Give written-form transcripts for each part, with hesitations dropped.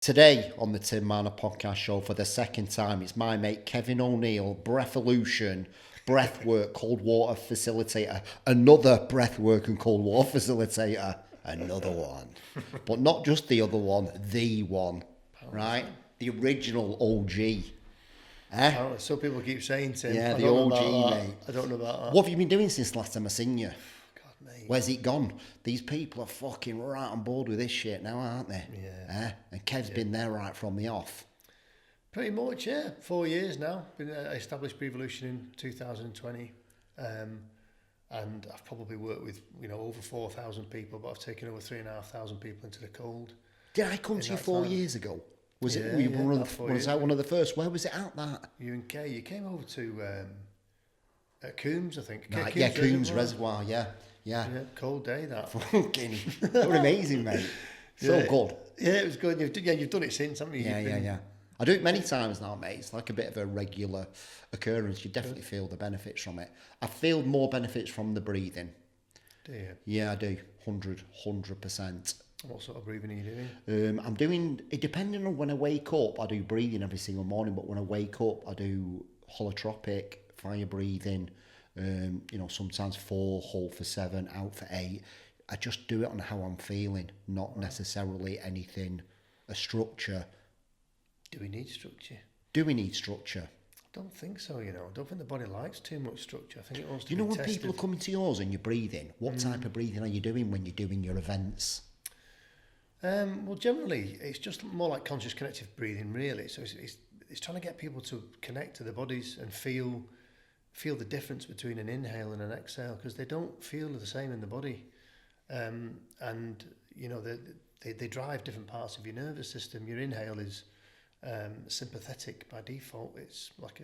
Today on the Tim Marner podcast show for the second time, it's my mate Kevin O'Neill, Breatheolution, Breathwork, cold water facilitator, another Breathwork and cold water facilitator, another one. But not just the other one, the one, right? The original OG. Oh, so people keep saying, Tim. Yeah, I the don't know OG, about that. mate. I don't know about that. What have you been doing since the last time I seen you? God, mate. Where's it gone? These people are fucking right on board with this shit now, aren't they? Yeah. And Kev's been there right from the off. Pretty much, yeah. 4 years now. I established Breatheolution in 2020. And I've probably worked with, over 4,000 people, but I've taken over 3,500 people into the cold. Did I come to you 4 years ago? Was it? Yeah, Was I one of the first? Where was it at that? You came over to at Coombs, I think. Coombs Reservoir. Yeah. Cold day that. Fucking, you're amazing, mate. So good. Yeah, it was good. You've done it since, haven't you? Yeah. I do it many times now, mate. It's like a bit of a regular occurrence. You definitely feel the benefits from it. I feel more benefits from the breathing. Do you? Yeah, I do. 100%. What sort of breathing are you doing? I'm doing, it depending on when I wake up, I do breathing every single morning, but when I wake up, I do holotropic, fire breathing, sometimes 4, hold for 7, out for 8. I just do it on how I'm feeling, not necessarily anything, a structure. Do we need structure? Do we need structure? I don't think so, I don't think the body likes too much structure. I think it wants to You be know when tested. people are coming to yours and you're breathing, what type of breathing are you doing when you're doing your events? Well, generally, it's just more like conscious connective breathing, really. So it's trying to get people to connect to their bodies and feel the difference between an inhale and an exhale, because they don't feel the same in the body. They drive different parts of your nervous system. Your inhale is sympathetic by default. It's like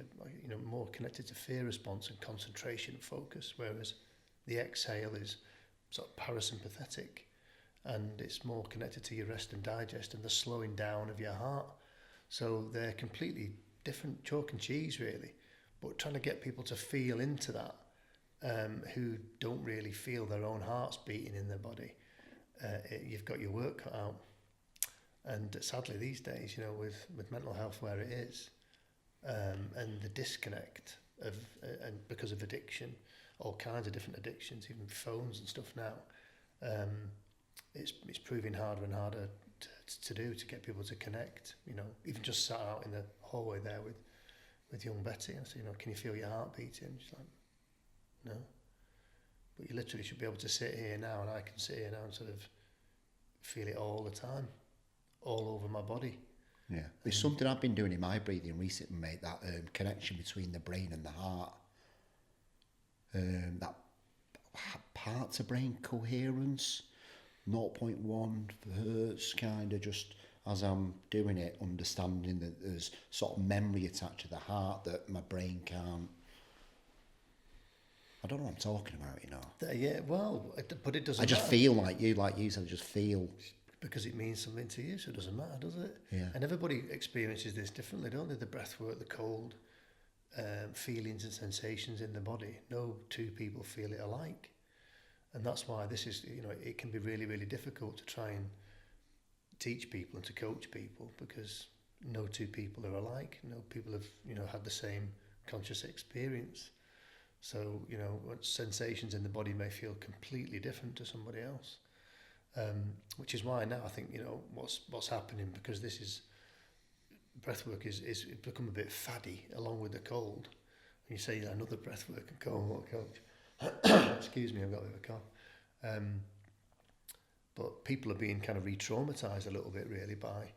more connected to fear response and concentration and focus, whereas the exhale is sort of parasympathetic, and it's more connected to your rest and digest and the slowing down of your heart. So they're completely different, chalk and cheese, really. But trying to get people to feel into that, who don't really feel their own hearts beating in their body, you've got your work cut out. And sadly these days, with mental health where it is, and the disconnect of and because of addiction, all kinds of different addictions, even phones and stuff now, it's proving harder and harder to do, to get people to connect. Even just sat out in the hallway there with young Betty, and I said, can you feel your heart beating? She's like, no. But you literally should be able to sit here now, and I can sit here now and sort of feel it all the time, all over my body. Yeah, there's something I've been doing in my breathing recently, mate, that connection between the brain and the heart. That parts of brain coherence, 0.1 hertz, kind of just as I'm doing it, understanding that there's sort of memory attached to the heart that my brain can't. I don't know what I'm talking about, Yeah, well, but it doesn't I just matter. feel like you said, I just feel. Because it means something to you, so it doesn't matter, does it? Yeah. And everybody experiences this differently, don't they? The breath work, the cold, feelings and sensations in the body. No two people feel it alike. And that's why this is, it can be really, really difficult to try and teach people and to coach people, because no two people are alike. No people have, had the same conscious experience. So, sensations in the body may feel completely different to somebody else. Which is why now I think, what's happening, because this is, breathwork is become a bit faddy along with the cold. And you say another breathwork and cold, excuse me, I've got a bit of a cough. But people are being kind of re-traumatized a little bit, really, by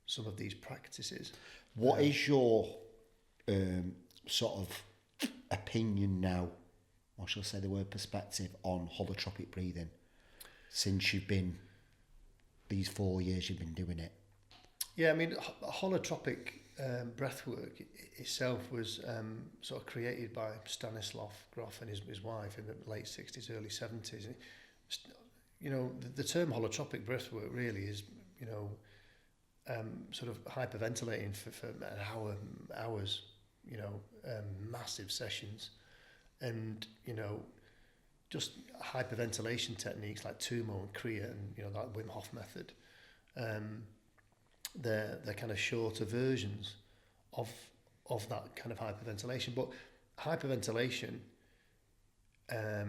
some of these practices. What is your sort of opinion now, or shall I say the word perspective, on holotropic breathing? Since you've been, these 4 years you've been doing it? Yeah, I mean, holotropic breathwork itself was sort of created by Stanislav Grof and his wife in the late 60s, early 70s. The term holotropic breathwork really is, sort of hyperventilating for an hours, massive sessions, and, just hyperventilation techniques like Tumo and Kriya and, that Wim Hof method. they're kind of shorter versions of that kind of hyperventilation. But hyperventilation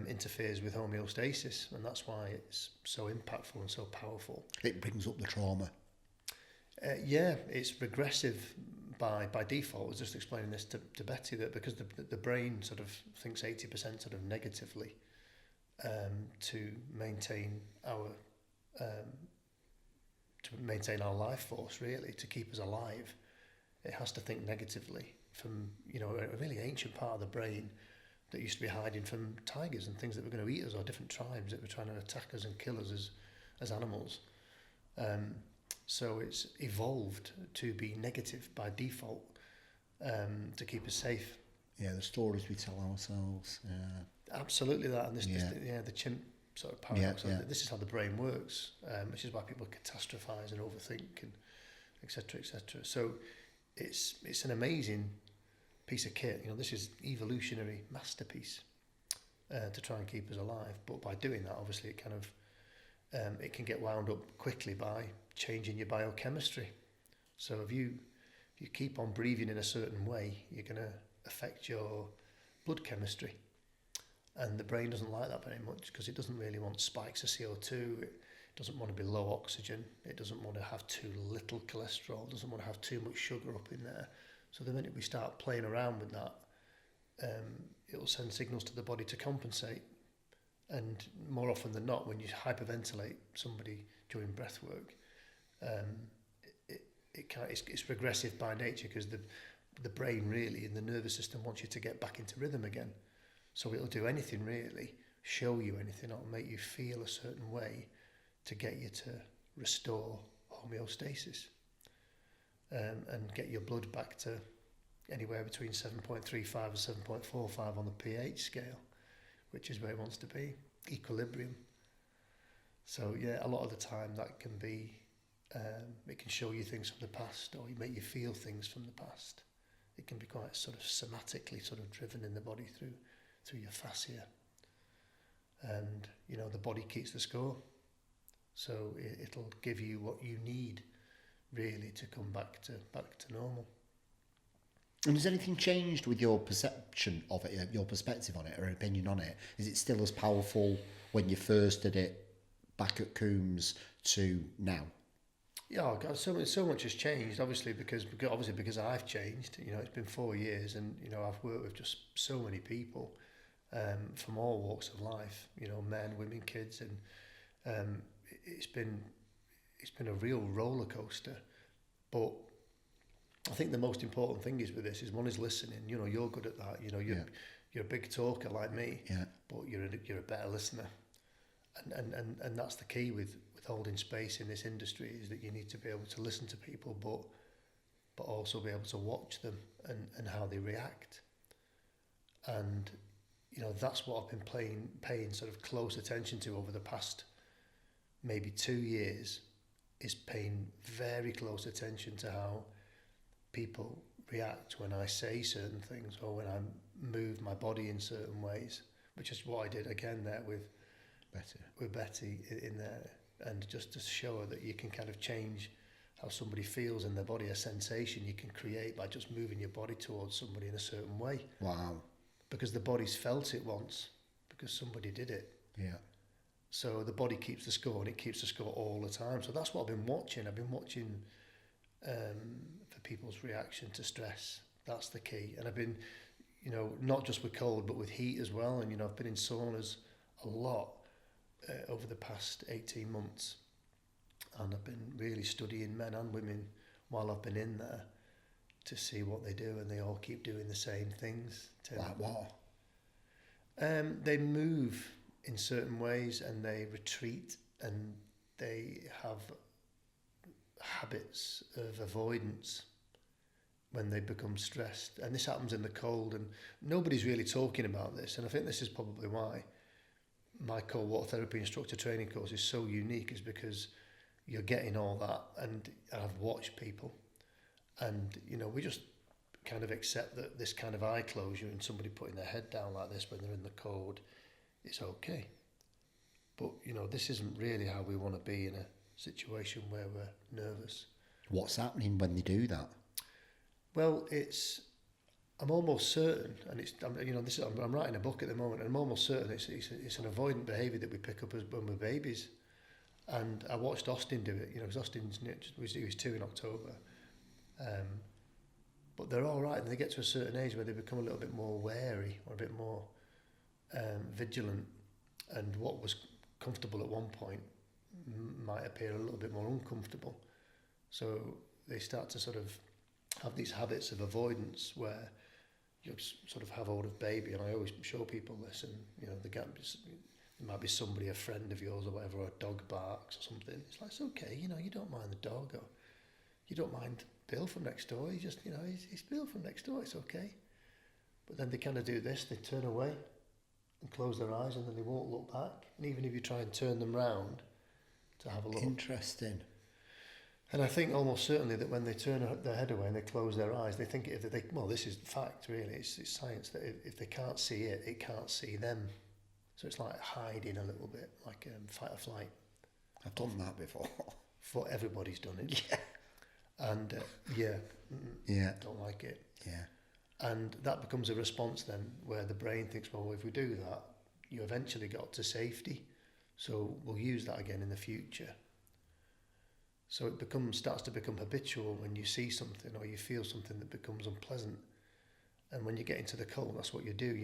interferes with homeostasis, and that's why it's so impactful and so powerful. It brings up the trauma. Yeah, it's regressive by default. I was just explaining this to Betty, that because the brain sort of thinks 80% sort of negatively, to maintain our life force, really, to keep us alive, it has to think negatively from, you know, a really ancient part of the brain that used to be hiding from tigers and things that were going to eat us, or different tribes that were trying to attack us and kill us as animals. So it's evolved to be negative by default, to keep us safe. Yeah, the stories we tell ourselves. Yeah. Absolutely that, and the chimp sort of paradox. Yeah. This is how the brain works, which is why people catastrophize and overthink and etc. etc. So it's an amazing piece of kit. You know, this is evolutionary masterpiece to try and keep us alive. But by doing that, obviously, it kind of it can get wound up quickly by changing your biochemistry. So if you keep on breathing in a certain way, you're going to affect your blood chemistry. And the brain doesn't like that very much, because it doesn't really want spikes of CO2. It doesn't want to be low oxygen. It doesn't want to have too little cholesterol. It doesn't want to have too much sugar up in there. So the minute we start playing around with that, it will send signals to the body to compensate. And more often than not, when you hyperventilate somebody during breath work, it's regressive by nature, because the brain really and the nervous system wants you to get back into rhythm again. So it'll do anything, really, show you anything, or make you feel a certain way to get you to restore homeostasis, and get your blood back to anywhere between 7.35 and 7.45 on the pH scale, which is where it wants to be, equilibrium. So yeah, a lot of the time that can be, it can show you things from the past, or make you feel things from the past. It can be quite sort of somatically sort of driven in the body through your fascia. And, you know, the body keeps the score. So it'll give you what you need, really, to come back to normal. And has anything changed with your perception of it, your perspective on it, or opinion on it? Is it still as powerful when you first did it back at Coombs to now? Yeah, oh God, so much has changed, obviously because I've changed. You know, it's been 4 years, and, you know, I've worked with just so many people from all walks of life. You know, men, women, kids, and it's been a real roller coaster. But I think the most important thing is with this is, one is listening. You know, you're good at that. You know, you're a big talker like me, but you're a better listener, and that's the key with holding space in this industry, is that you need to be able to listen to people, but also be able to watch them and how they react. And, you know, that's what I've been paying sort of close attention to over the past maybe 2 years, is paying very close attention to how people react when I say certain things, or when I move my body in certain ways, which is what I did again there with Betty in there. And just to show her that you can kind of change how somebody feels in their body, a sensation you can create by just moving your body towards somebody in a certain way. Wow. Because the body's felt it once, because somebody did it. Yeah. So the body keeps the score, and it keeps the score all the time. So that's what I've been watching. I've been watching for people's reaction to stress. That's the key. And I've been, you know, not just with cold, but with heat as well. And, you know, I've been in saunas a lot over the past 18 months, and I've been really studying men and women while I've been in there to see what they do, and they all keep doing the same things. Like what? They move in certain ways, and they retreat, and they have habits of avoidance when they become stressed. And this happens in the cold, and nobody's really talking about this, and I think this is probably why my cold water therapy instructor training course is so unique, is because you're getting all that, and I've watched people, and, you know, we just kind of accept that this kind of eye closure and somebody putting their head down like this when they're in the cold, it's okay. But, you know, this isn't really how we want to be in a situation where we're nervous. What's happening when they do that? Well, I'm almost certain, and I'm writing a book at the moment, and I'm almost certain it's an avoidant behaviour that we pick up as when we're babies. And I watched Austin do it, because he was 2 in October. But they're all right, and they get to a certain age where they become a little bit more wary or a bit more vigilant, and what was comfortable at one point might appear a little bit more uncomfortable. So they start to sort of have these habits of avoidance where you sort of have hold of baby, and I always show people this, and there might be somebody, a friend of yours or whatever, or a dog barks or something. It's like, it's okay, you don't mind the dog, or you don't mind Bill from next door. He just, he's Bill from next door. It's okay. But then they kind of do this. They turn away and close their eyes, and then they won't look back. And even if you try and turn them round to have a look. Interesting. And I think almost certainly that when they turn their head away and they close their eyes, they think this is fact really. It's science that if they can't see it, it can't see them. So it's like hiding a little bit, like fight or flight. I've done that before. For everybody's done it. Yeah. And don't like it. Yeah. And that becomes a response then where the brain thinks, well, if we do that, you eventually got to safety. So we'll use that again in the future. So it starts to become habitual when you see something or you feel something that becomes unpleasant. And when you get into the cold, that's what you do.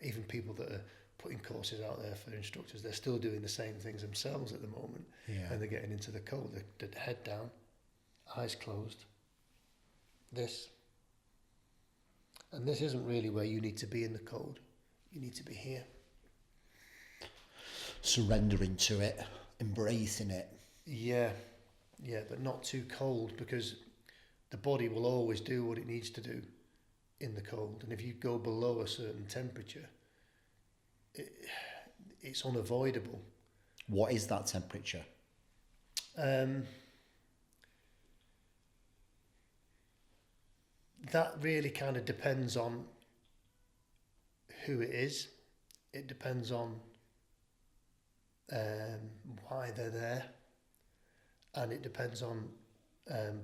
Even people that are putting courses out there for instructors, they're still doing the same things themselves at the moment. Yeah. When they're getting into the cold, the head down, eyes closed. This. And this isn't really where you need to be in the cold. You need to be here. Surrendering to it, embracing it. Yeah, but not too cold, because the body will always do what it needs to do in the cold. And if you go below a certain temperature, it's unavoidable. What is that temperature? That really kind of depends on who it is. It depends on why they're there, and it depends on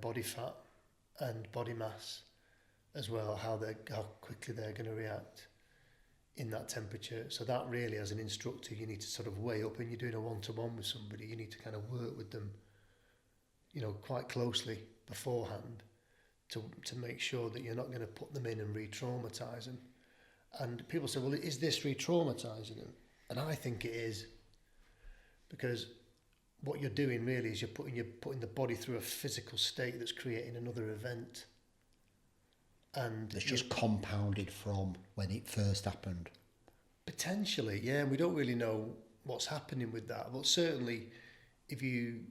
body fat and body mass as well, how quickly they're going to react in that temperature. So that really, as an instructor, you need to sort of weigh up. When you're doing a one-to-one with somebody, you need to kind of work with them, quite closely beforehand to make sure that you're not going to put them in and re-traumatise them. And people say, well, is this re-traumatising them? And I think it is, because what you're doing really is you're putting the body through a physical state that's creating another event. And it's just compounded from when it first happened. Potentially, yeah. And we don't really know what's happening with that. But certainly, if you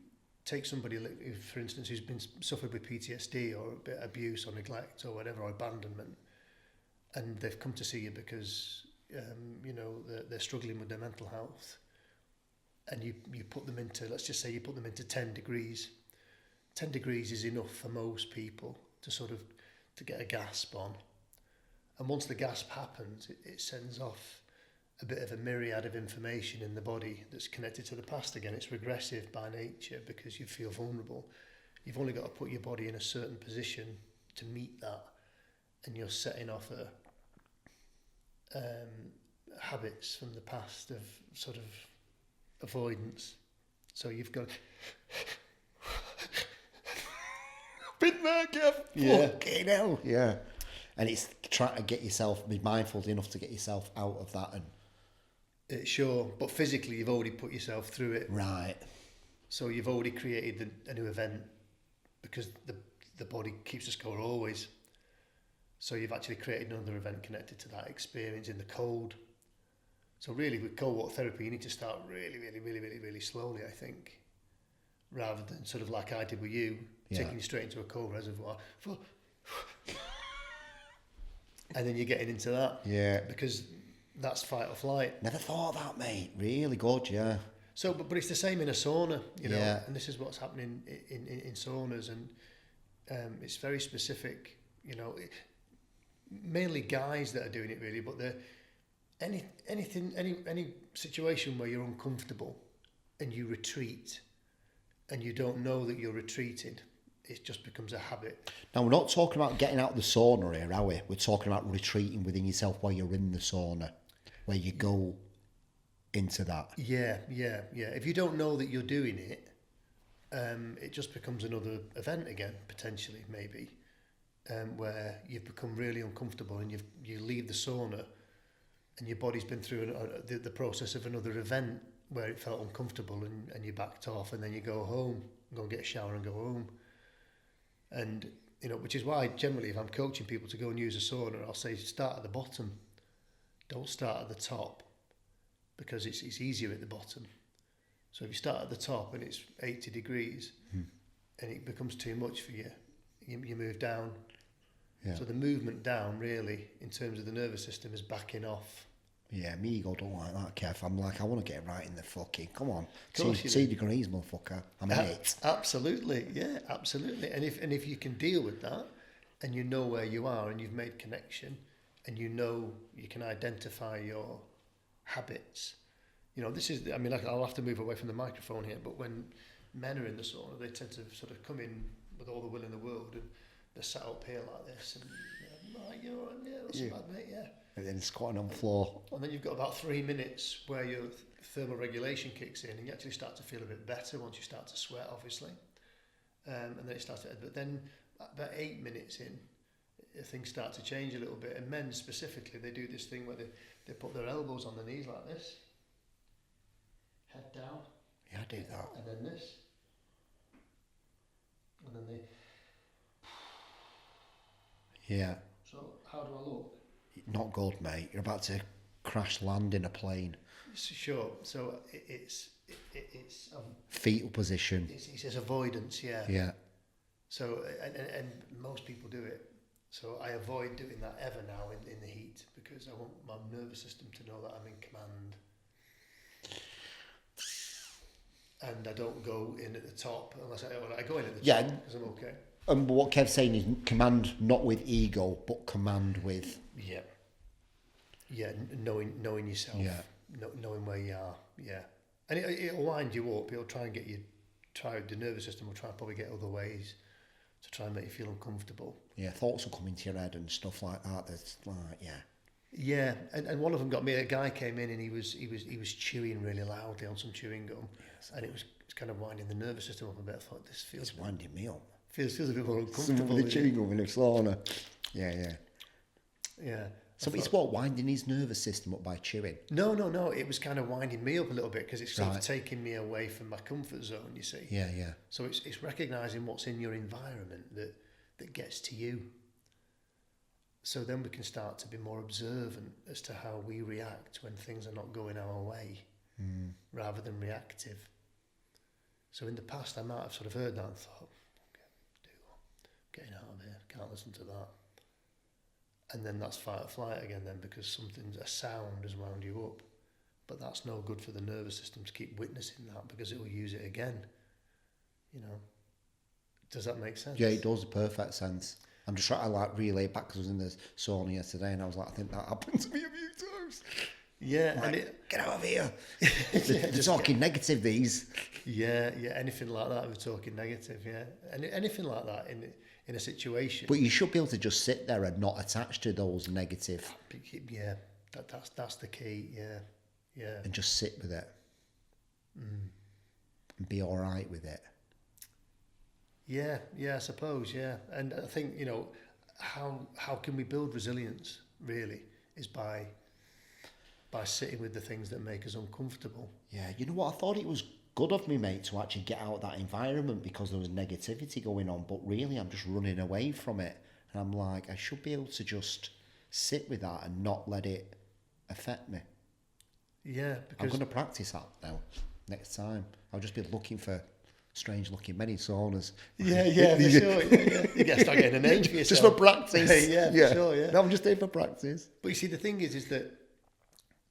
take somebody, for instance, who's suffered with PTSD or a bit of abuse or neglect or whatever, or abandonment, and they've come to see you because they're struggling with their mental health, and you put them into, let's just say you put them into 10 degrees. 10 degrees is enough for most people to get a gasp on. And once the gasp happens, it sends off a bit of a myriad of information in the body that's connected to the past again. It's regressive by nature because you feel vulnerable. You've only got to put your body in a certain position to meet that, and you're setting off habits from the past of sort of avoidance. So you've got been there, Kev. Yeah. Fucking hell. Yeah. And it's trying to get yourself, be mindful enough to get yourself out of that. And sure, but physically you've already put yourself through it. Right. So you've already created a new event, because the body keeps the score always. So you've actually created another event connected to that experience in the cold. So really with cold water therapy, you need to start really, really, really, really, really slowly, I think, rather than sort of like I did with you, taking you straight into a cold reservoir. And then you're getting into that. Yeah. Because that's fight or flight. Never thought of that, mate. Really good, yeah. So, but it's the same in a sauna, and this is what's happening in saunas, and it's very specific, mainly guys that are doing it really, but any situation where you're uncomfortable and you retreat and you don't know that you're retreating, it just becomes a habit. Now, we're not talking about getting out of the sauna here, are we? We're talking about retreating within yourself while you're in the sauna, where you go into that. Yeah. If you don't know that you're doing it, it just becomes another event again, potentially, maybe, where you've become really uncomfortable and you leave the sauna and your body's been through the process of another event where it felt uncomfortable and you backed off, and then you go home, go and get a shower and go home. And, which is why generally if I'm coaching people to go and use a sauna, I'll say start at the bottom. Don't start at the top, because it's easier at the bottom. So if you start at the top and it's 80 degrees and it becomes too much for you, you move down. Yeah. So the movement down really in terms of the nervous system is backing off. Yeah, me ego don't like that, Kev. I'm like, I want to get right in the fucking, come on, 2 degrees, motherfucker. I'm an 8. Absolutely, yeah, absolutely. And if you can deal with that, and you know where you are, and you've made connection, and you can identify your habits. This is, I'll have to move away from the microphone here, but when men are in the sauna, they tend to sort of come in with all the will in the world, and they're sat up here like this, and you're all right, yeah, that's bad, mate, yeah. And then squatting on the floor. And then you've got about 3 minutes where your thermal regulation kicks in, and you actually start to feel a bit better once you start to sweat, obviously. And then it starts to, but then about 8 minutes in, things start to change a little bit. And men specifically, they do this thing where they put their elbows on their knees like this, head down. Yeah, I do that. And then this. And then they... Yeah. So how do I look? Not good, mate. You're about to crash land in a plane. Sure. So it's fetal position. It says avoidance. Yeah. Yeah. So and most people do it. So I avoid doing that ever now in the heat, because I want my nervous system to know that I'm in command. And I don't go in at the top unless I go in at the top because I'm okay. And what Kev's saying is command not with ego, but command with... Yeah, knowing yourself, knowing where you are, and it'll wind you up. It'll try and get you. The nervous system will try and probably get other ways to try and make you feel uncomfortable. Yeah, thoughts will come into your head and stuff like that. That's like, Yeah, and one of them got me. A guy came in and he was chewing really loudly on some chewing gum, and it was kind of winding the nervous system up a bit. I thought this feels... It's winding me up. Feels a bit more uncomfortable. Some of the chewing gum in a sauna. Yeah. So it's what, winding his nervous system up by chewing? No. It was kind of winding me up a little bit, because it's sort of taking me away from my comfort zone, you see. Yeah. So it's recognising what's in your environment that gets to you. So then we can start to be more observant as to how we react when things are not going our way, rather than reactive. So in the past, I might have sort of heard that and thought, getting out of here, can't listen to that. And then that's fight or flight again then, because a sound has wound you up. But that's no good for the nervous system to keep witnessing that, because it will use it again. Does that make sense? Yeah, it does, perfect sense. I'm just trying to relay it back, because I was in the sauna yesterday and I was like, I think that happened to me a few times. Yeah. Get out of here. They're talking negative, these. Yeah, anything like that, we're talking negative, yeah. Anything like that in a situation. But you should be able to just sit there and not attach to those negative. Yeah, that's the key, yeah. And just sit with it. And be all right with it. Yeah, I suppose, yeah. And I think, how can we build resilience, really, is by sitting with the things that make us uncomfortable. Yeah, you know what? I thought it was good of me, mate, to actually get out of that environment because there was negativity going on, but really I'm just running away from it. And I'm like, I should be able to just sit with that and not let it affect me. Yeah, because... I'm going to practice that now, next time. I'll just be looking for strange-looking many saunas. Yeah, for sure. Yeah. You got to start getting a name for yourself. Just for practice. Yeah, for sure, yeah. No, I'm just there for practice. But you see, the thing is that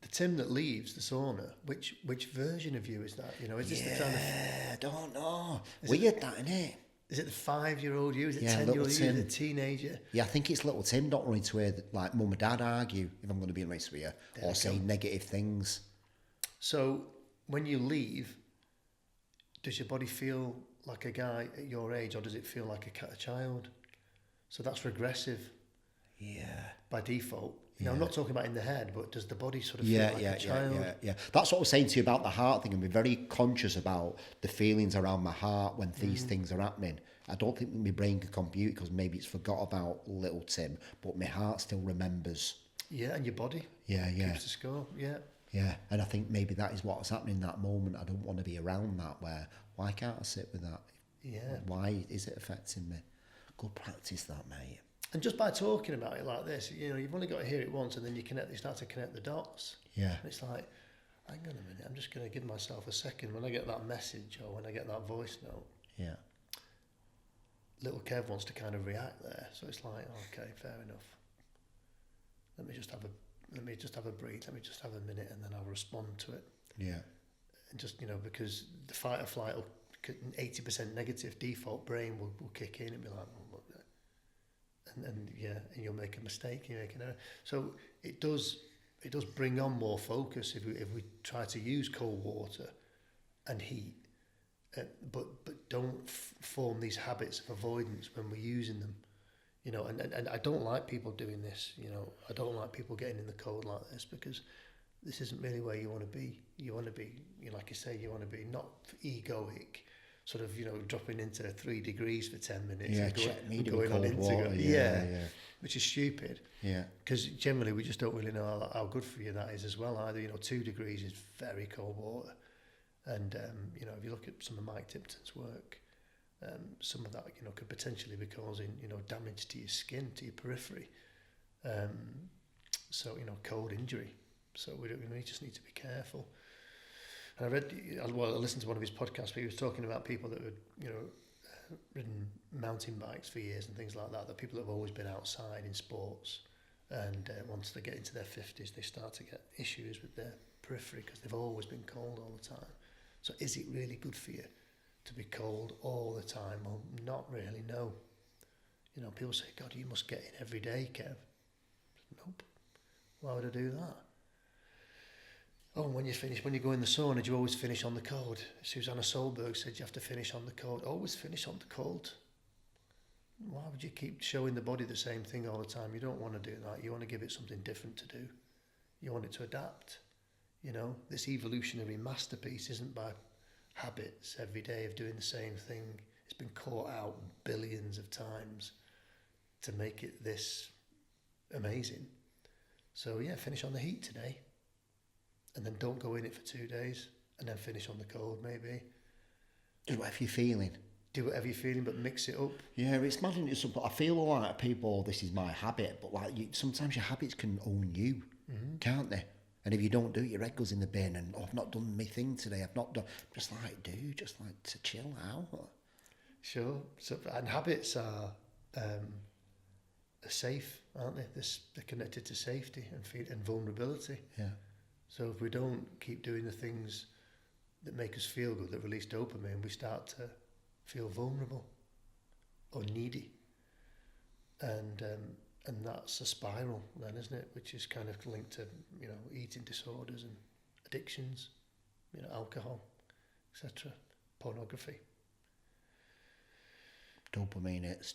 the Tim that leaves the sauna, which version of you is that? Is this the kind of... Yeah, I don't know. Weird that, isn't it? Is it the 5-year-old you? Is it 10-year-old you? The teenager? Yeah, I think it's little Tim not running to hear mum and dad argue, if I'm going to be honest with you, or say negative things. So when you leave, does your body feel like a guy at your age, or does it feel like a child? So that's regressive. Yeah. By default. I'm not talking about in the head, but does the body sort of feel like a child? Yeah. That's what I was saying to you about the heart thing, and be very conscious about the feelings around my heart when these things are happening. I don't think my brain can compute because maybe it's forgot about little Tim, but my heart still remembers. Yeah, and your body. Yeah. Keeps the score. Yeah. Yeah, and I think maybe that is what's happening in that moment. I don't want to be around that. Where why can't I sit with that? Yeah. Why is it affecting me? Good practice, that, mate. And just by talking about it like this, you've only got to hear it once, and then you start to connect the dots. Yeah. And it's like, hang on a minute, I'm just going to give myself a second. When I get that message or when I get that voice note, yeah, little Kev wants to kind of react there. So it's like, okay, fair enough. Let me just have a breathe. Let me just have a minute, and then I'll respond to it. Yeah. And just because the fight or flight, 80% negative default brain will kick in and be like, and you'll make a mistake, you make an error. So it does bring on more focus if we try to use cold water and heat, but don't form these habits of avoidance when we're using them, and I don't like people doing this. I don't like people getting in the cold like this, because this isn't really where you want to be. You want to be, like you say, you want to be not egoic, sort of, dropping into 3 degrees for 10 minutes and going on into water. Yeah, which is stupid. Yeah. Because generally we just don't really know how good for you that is as well either. 2 degrees is very cold water. And, if you look at some of Mike Tipton's work, some of that, could potentially be causing, damage to your skin, to your periphery. So, cold injury. So we just need to be careful. And I listened to one of his podcasts where he was talking about people that had, ridden mountain bikes for years and things like that, that people that have always been outside in sports, and once they get into their 50s, they start to get issues with their periphery because they've always been cold all the time. So is it really good for you to be cold all the time? Well, not really, no. People say, God, you must get in every day, Kev. Nope. Why would I do that? Oh, when you go in the sauna, do you always finish on the cold? Susanna Solberg said you have to finish on the cold. Always finish on the cold. Why would you keep showing the body the same thing all the time? You don't want to do that. You want to give it something different to do. You want it to adapt. This evolutionary masterpiece isn't by habits every day of doing the same thing. It's been caught out billions of times to make it this amazing. So yeah, finish on the heat today. And then don't go in it for 2 days, and then finish on the cold maybe. Do whatever you're feeling. Do whatever you're feeling, but mix it up. Yeah, it's mad. I feel like people, this is my habit, but sometimes your habits can own you, can't they? And if you don't do it, your head goes in the bin, and I've not done my thing today. I've not done. Just like to chill out. Sure. So, and habits are safe, aren't they? They're connected to safety and vulnerability. Yeah. So if we don't keep doing the things that make us feel good, that release dopamine, we start to feel vulnerable or needy. And that's a spiral then, isn't it? Which is kind of linked to, eating disorders and addictions, alcohol, etc., pornography. Dopamine hits.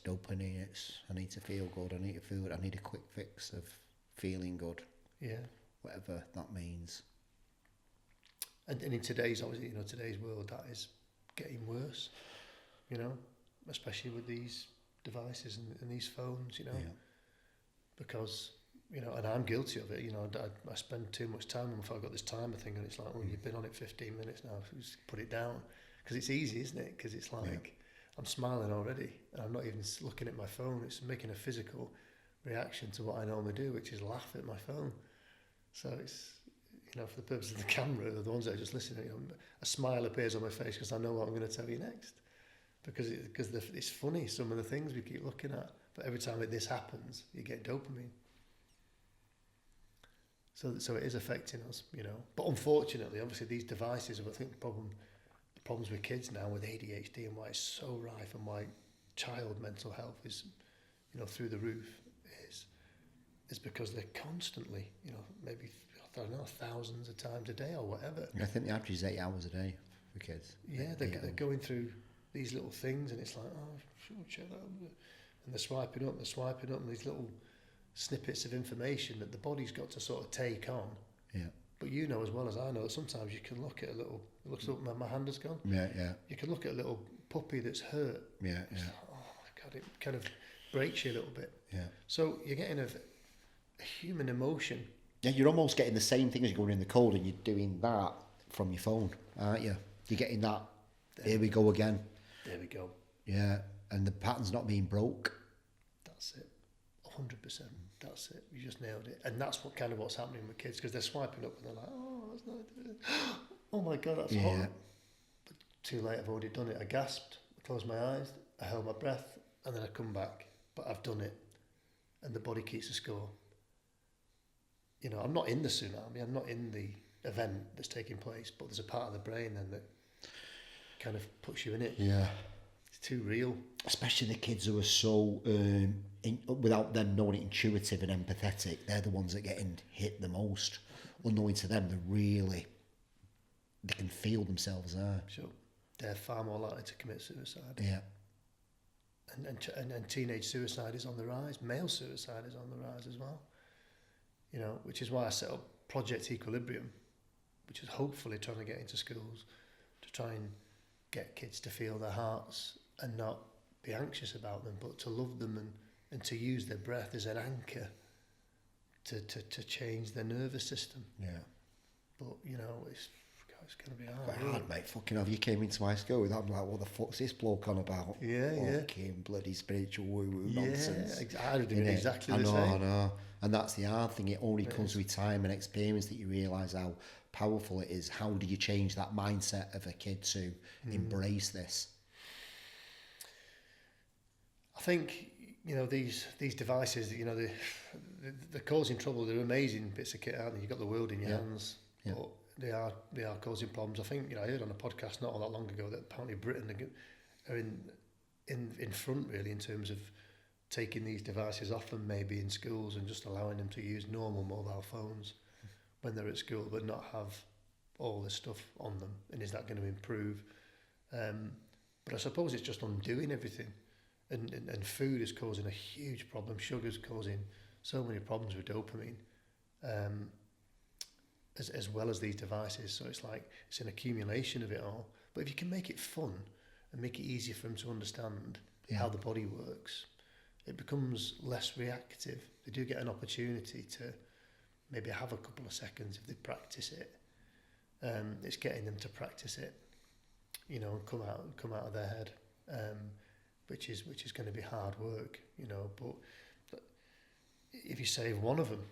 I need to feel good. I need a quick fix of feeling good. Yeah. Whatever that means. And in today's world, that is getting worse, especially with these devices and these phones, Yeah. Because, and I'm guilty of it, I spend too much time on my phone. I've got this timer thing, and it's like, well, you've been on it 15 minutes now, so just put it down. Because it's easy, isn't it? Because it's like, I'm smiling already, and I'm not even looking at my phone. It's making a physical reaction to what I normally do, which is laugh at my phone. So it's, for the purpose of the camera, the ones that are just listening, a smile appears on my face because I know what I'm going to tell you next. Because it's funny, some of the things we keep looking at. But every time this happens, you get dopamine. So it is affecting us, But unfortunately, obviously, these devices, I think the problems with kids now with ADHD and why it's so rife and why child mental health is, through the roof, is because they're constantly, maybe, I don't know, thousands of times a day or whatever. I think the average is 8 hours a day for kids. Yeah, they're going through these little things, and it's like, oh, sure, check that out. And they're swiping up, and these little snippets of information that the body's got to sort of take on. Yeah. But you know as well as I know that sometimes you can look at a little, it looks like my hand has gone. Yeah, yeah. You can look at a little puppy that's hurt. Yeah, It's yeah. like, oh my God, it kind of breaks you a little bit. Yeah. So you're getting a human emotion. Yeah, you're almost getting the same thing as you're going in the cold, and you're doing that from your phone, aren't you? You're getting that. Here we go again. There we go. Yeah, and the pattern's not being broke. That's it. 100%. That's it. You just nailed it. And that's what's happening with kids, because they're swiping up and they're like, oh, that's not. Oh my God, that's hot. But too late. I've already done it. I gasped. I closed my eyes. I held my breath, and then I come back. But I've done it, and the body keeps a score. You know, I'm not in the tsunami. I'm not in the event that's taking place. But there's a part of the brain then that kind of puts you in it. Yeah. It's too real. Especially the kids who are so, without them knowing it, intuitive and empathetic, they're the ones that get hit the most. Unknowing to them, they can feel themselves there. Sure. They're far more likely to commit suicide. Yeah. And teenage suicide is on the rise. Male suicide is on the rise as well. You know, which is why I set up Project Equilibrium, which is hopefully trying to get into schools to try and get kids to feel their hearts and not be anxious about them, but to love them and to use their breath as an anchor to change their nervous system. Yeah. But, you know, it's going to be hard. Quite hard, mate. Fucking hell, you came into my school with that, I'm like, what the fuck's this bloke on about? Fucking bloody spiritual woo-woo nonsense. I would do exactly the same. I know. And that's the hard thing. It only comes with time and experience that you realise how powerful it is. How do you change that mindset of a kid to embrace this? I think, you know, these devices, you know, they're causing trouble. They're amazing bits of kit, aren't they? You've got the world in your hands, but they are causing problems. I think, you know, I heard on a podcast not all that long ago that apparently Britain are in front really in terms of taking these devices off them maybe in schools and just allowing them to use normal mobile phones when they're at school, but not have all this stuff on them. And is that going to improve? But I suppose it's just undoing everything. And food is causing a huge problem. Sugar's causing so many problems with dopamine, as well as these devices. So it's like it's an accumulation of it all. But if you can make it fun and make it easier for them to understand how the body works, it becomes less reactive. They do get an opportunity to maybe have a couple of seconds if they practice it. It's getting them to practice it, you know, and come out of their head. Which is going to be hard work, you know, but if you save one of them,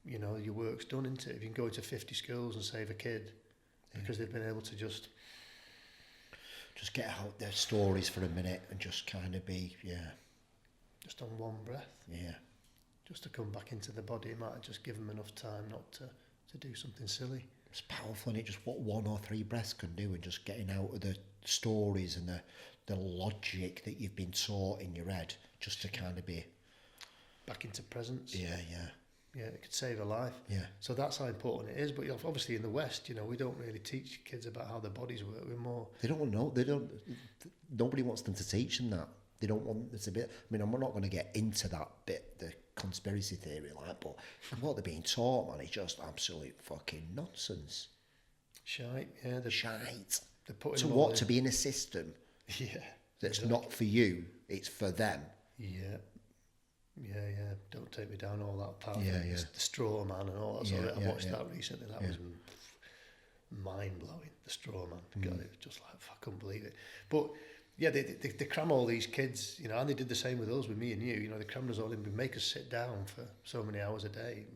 you know, your work's done, isn't it? If you can go into 50 schools and save a kid because they've been able to just get out their stories for a minute and just kind of be, just on one breath. Yeah. Just to come back into the body, it might have just given them enough time not to do something silly. It's powerful, and it just what 1 or 3 breaths can do, and just getting out of the stories and the logic that you've been taught in your head, just to kind of be back into presence. Yeah, it could save a life. Yeah. So that's how important it is. But obviously in the West, you know, we don't really teach kids about how their bodies work. We're more. They don't know. Nobody wants them to teach them that. They don't want this a bit. I mean, I'm not going to get into that bit, the conspiracy theory, like, but what they're being taught, man, is just absolute fucking nonsense. Shite. Yeah, the shite. They're putting to what? To be in a system. Yeah. That's not for you. It's for them. Yeah. Don't take me down all that path. The straw man and all that sort of. I watched that recently. That was mind blowing. The straw man. God, it was just like, I couldn't believe it. But yeah, they cram all these kids, you know, and they did the same with us, with me and you. You know, they crammed us all in, make us sit down for so many hours a day,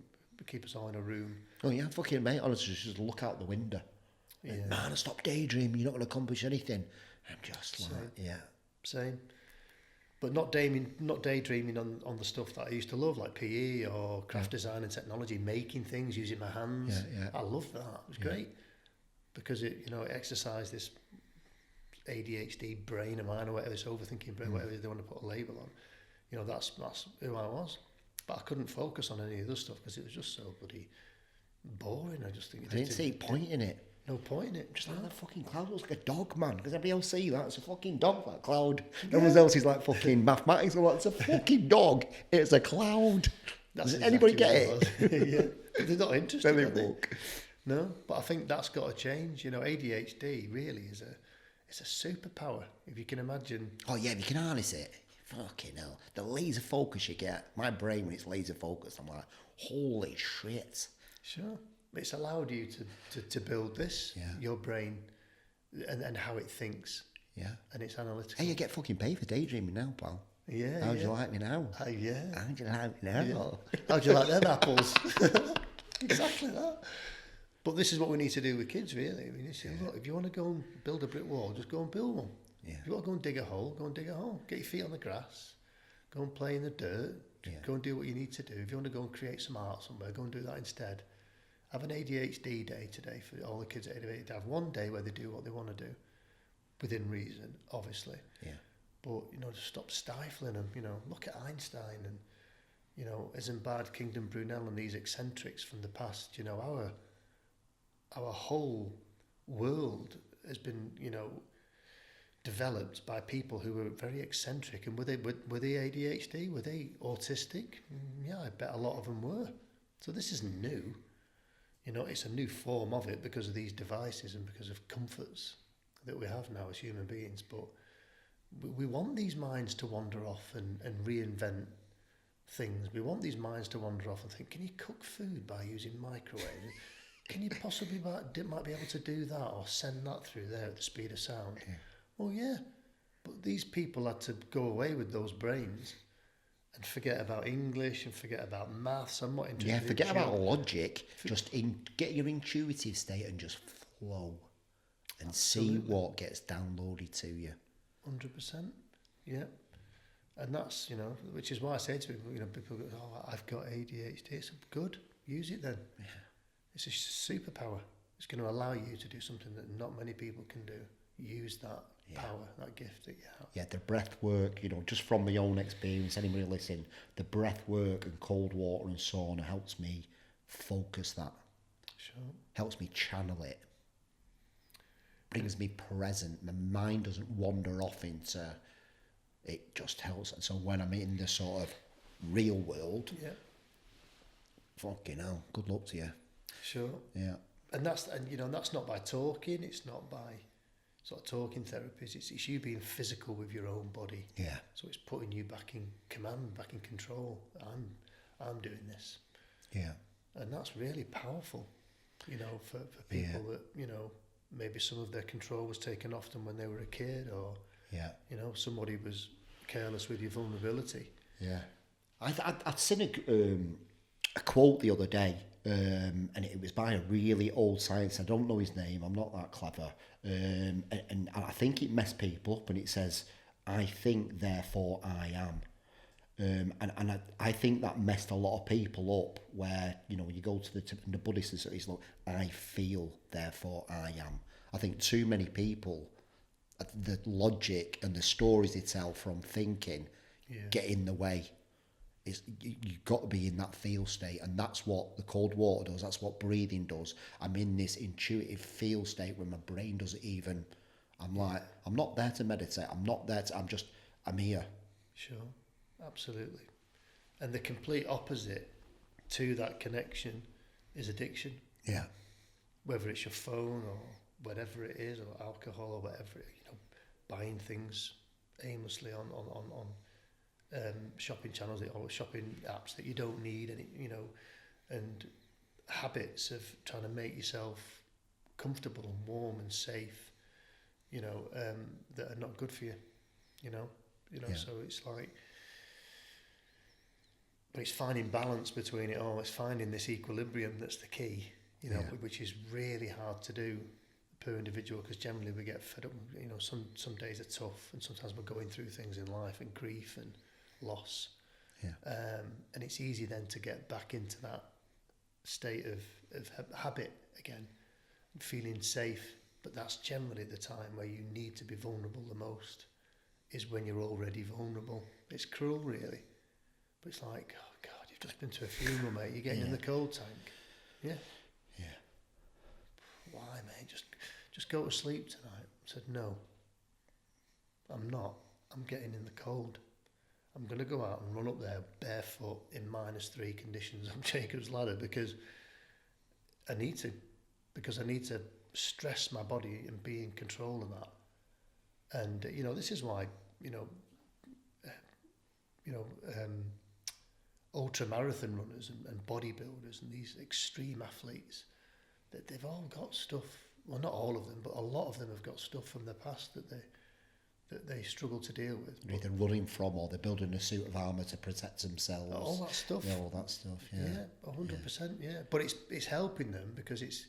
keep us all in a room. Oh yeah, fucking mate, honestly, just look out the window. Yeah. And, man, stop daydreaming. You're not going to accomplish anything. I'm just like, Same. But not daydreaming on the stuff that I used to love, like PE or craft design and technology, making things, using my hands. I loved that. It was great because it, you know, it exercised this ADHD brain of mine, or whatever, this overthinking brain, whatever they want to put a label on. You know, that's who I was. But I couldn't focus on any of the stuff because it was just so bloody boring. I just think I didn't see point in it. No point in it. Just like that fucking cloud looks like a dog, man. Because everybody else see that. It's a fucking dog, that cloud. Everyone else is like fucking mathematics. I'm like, it's a fucking dog. It's a cloud. Does anybody get it? Yeah. But they're not interested, Then are they they? walk. No, but I think that's got to change. You know, ADHD really is it's a superpower, if you can imagine. Oh, yeah, if you can harness it. Fucking hell. The laser focus you get. My brain, when it's laser focused, I'm like, holy shit. Sure. It's allowed you to build this, your brain, and how it thinks. Yeah. And it's analytical. Hey, you get fucking paid for daydreaming now, pal. Yeah. How'd you like me now? Yeah. How'd you like me now? Yeah. How'd you like them apples? Exactly that. But this is what we need to do with kids, really. I mean, you say, look, if you want to go and build a brick wall, just go and build one. Yeah. If you want to go and dig a hole, go and dig a hole. Get your feet on the grass. Go and play in the dirt. Yeah. Go and do what you need to do. If you want to go and create some art somewhere, go and do that instead. Have an ADHD day today for all the kids at ADHD. Have one day where they do what they want to do, within reason, obviously. Yeah. But, you know, just stop stifling them. You know, look at Einstein and, you know, Isambard, Kingdom Brunel and these eccentrics from the past. You know, our whole world has been, you know, developed by people who were very eccentric. And were they ADHD? Were they autistic? Yeah, I bet a lot of them were. So this isn't new. You know, it's a new form of it because of these devices and because of comforts that we have now as human beings. But we want these minds to wander off and reinvent things. We want these minds to wander off and think, can you cook food by using microwave? Can you possibly might be able to do that or send that through there at the speed of sound? Yeah. Well, yeah. But these people had to go away with those brains and forget about English and forget about maths. I'm not interested. Yeah, forget about logic. Just get your intuitive state and just flow and Absolutely. See what gets downloaded to you. 100%. Yeah. And that's, you know, which is why I say to people, you know, people go, oh, I've got ADHD. It's good. Use it then. Yeah. It's a superpower. It's going to allow you to do something that not many people can do. Use that power, that gift that you have. Yeah, the breath work, you know, just from my own experience, anybody listening, the breath work and cold water and sauna helps me focus that. Sure. Helps me channel it. Brings me present. My mind doesn't wander off into, it just helps. And so when I'm in the sort of real world, fucking hell, good luck to you. Sure. Yeah. And that's not by talking, it's not by sort of talking therapies, it's you being physical with your own body. Yeah. So it's putting you back in command, back in control. I'm doing this. Yeah. And that's really powerful, you know, for people that, you know, maybe some of their control was taken off them when they were a kid, or you know, somebody was careless with your vulnerability. Yeah. I'd seen a quote the other day, and it was by a really old scientist. I don't know his name. I'm not that clever. And I think it messed people up. And it says, "I think, therefore I am." And I think that messed a lot of people up. Where, you know, when you go to the Buddhist, it's like, "I feel, therefore I am." I think too many people, the logic and the stories they tell from thinking, get in the way. You've got to be in that feel state, and that's what the cold water does. That's what breathing does. I'm in this intuitive feel state where my brain doesn't even. I'm like, I'm not there to meditate. I'm not there to. I'm here. Sure, absolutely. And the complete opposite to that connection is addiction. Yeah. Whether it's your phone or whatever it is, or alcohol or whatever, you know, buying things aimlessly on shopping channels or shopping apps that you don't need, and you know, and habits of trying to make yourself comfortable and warm and safe, you know, that are not good for you, you know. So it's like, but it's finding balance between it all. It's finding this equilibrium that's the key, you know, which is really hard to do per individual, because generally we get fed up. You know, some days are tough, and sometimes we're going through things in life and grief and loss, and it's easy then to get back into that state of habit again, feeling safe. But that's generally the time where you need to be vulnerable the most, is when you're already vulnerable. It's cruel, really, but it's like, oh God, you've just been to a funeral, mate. You're getting in the cold tank. why, mate? Just go to sleep tonight. I said, no, I'm not. I'm getting in the cold. I'm going to go out and run up there barefoot in -3 conditions on Jacob's Ladder because I need to. Because I need to stress my body and be in control of that. And, this is why, ultra marathon runners and bodybuilders and these extreme athletes, that they've all got stuff. Well, not all of them, but a lot of them have got stuff from their past that they struggle to deal with. They're either running from, or they're building a suit of armour to protect themselves. All that stuff. Yeah, all that stuff. Yeah, 100%. Yeah, but it's helping them because it's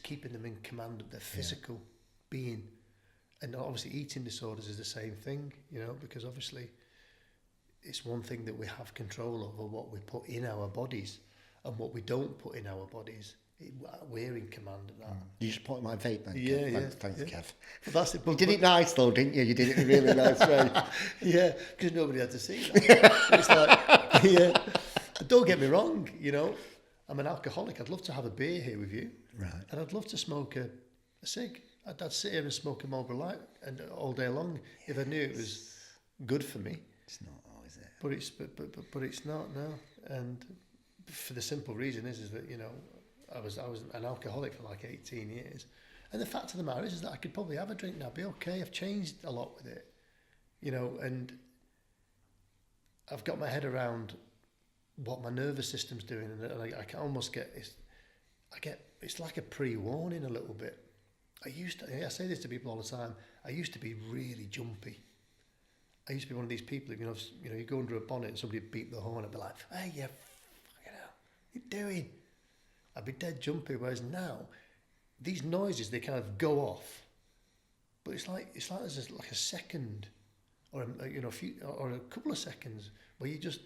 keeping them in command of their physical being. And obviously, eating disorders is the same thing. Because obviously, it's one thing that we have control over what we put in our bodies, and what we don't put in our bodies. We're in command of that. You just put in my vape then. Thanks, Kev. But that's it. You did it nice though, didn't you? You did it in a really nice way. Yeah, because nobody had to see that. It's like, don't get me wrong, I'm an alcoholic. I'd love to have a beer here with you. Right. And I'd love to smoke a cig. I'd sit here and smoke a Marlboro Light and all day long if I knew it was good for me. It's not, is it? But it's not, no. And for the simple reason is that, I was an alcoholic for like 18 years. And the fact of the matter is that I could probably have a drink now, be okay. I've changed a lot with it, and I've got my head around what my nervous system's doing, and I can almost get it's like a pre-warning a little bit. I say this to people all the time. I used to be really jumpy. I used to be one of these people, you go under a bonnet and somebody beep the horn, I'd be like, hey, you fucking hell, what you doing? I'd be dead jumpy, whereas now, these noises, they kind of go off. But it's like there's like a second, or a couple of seconds where you just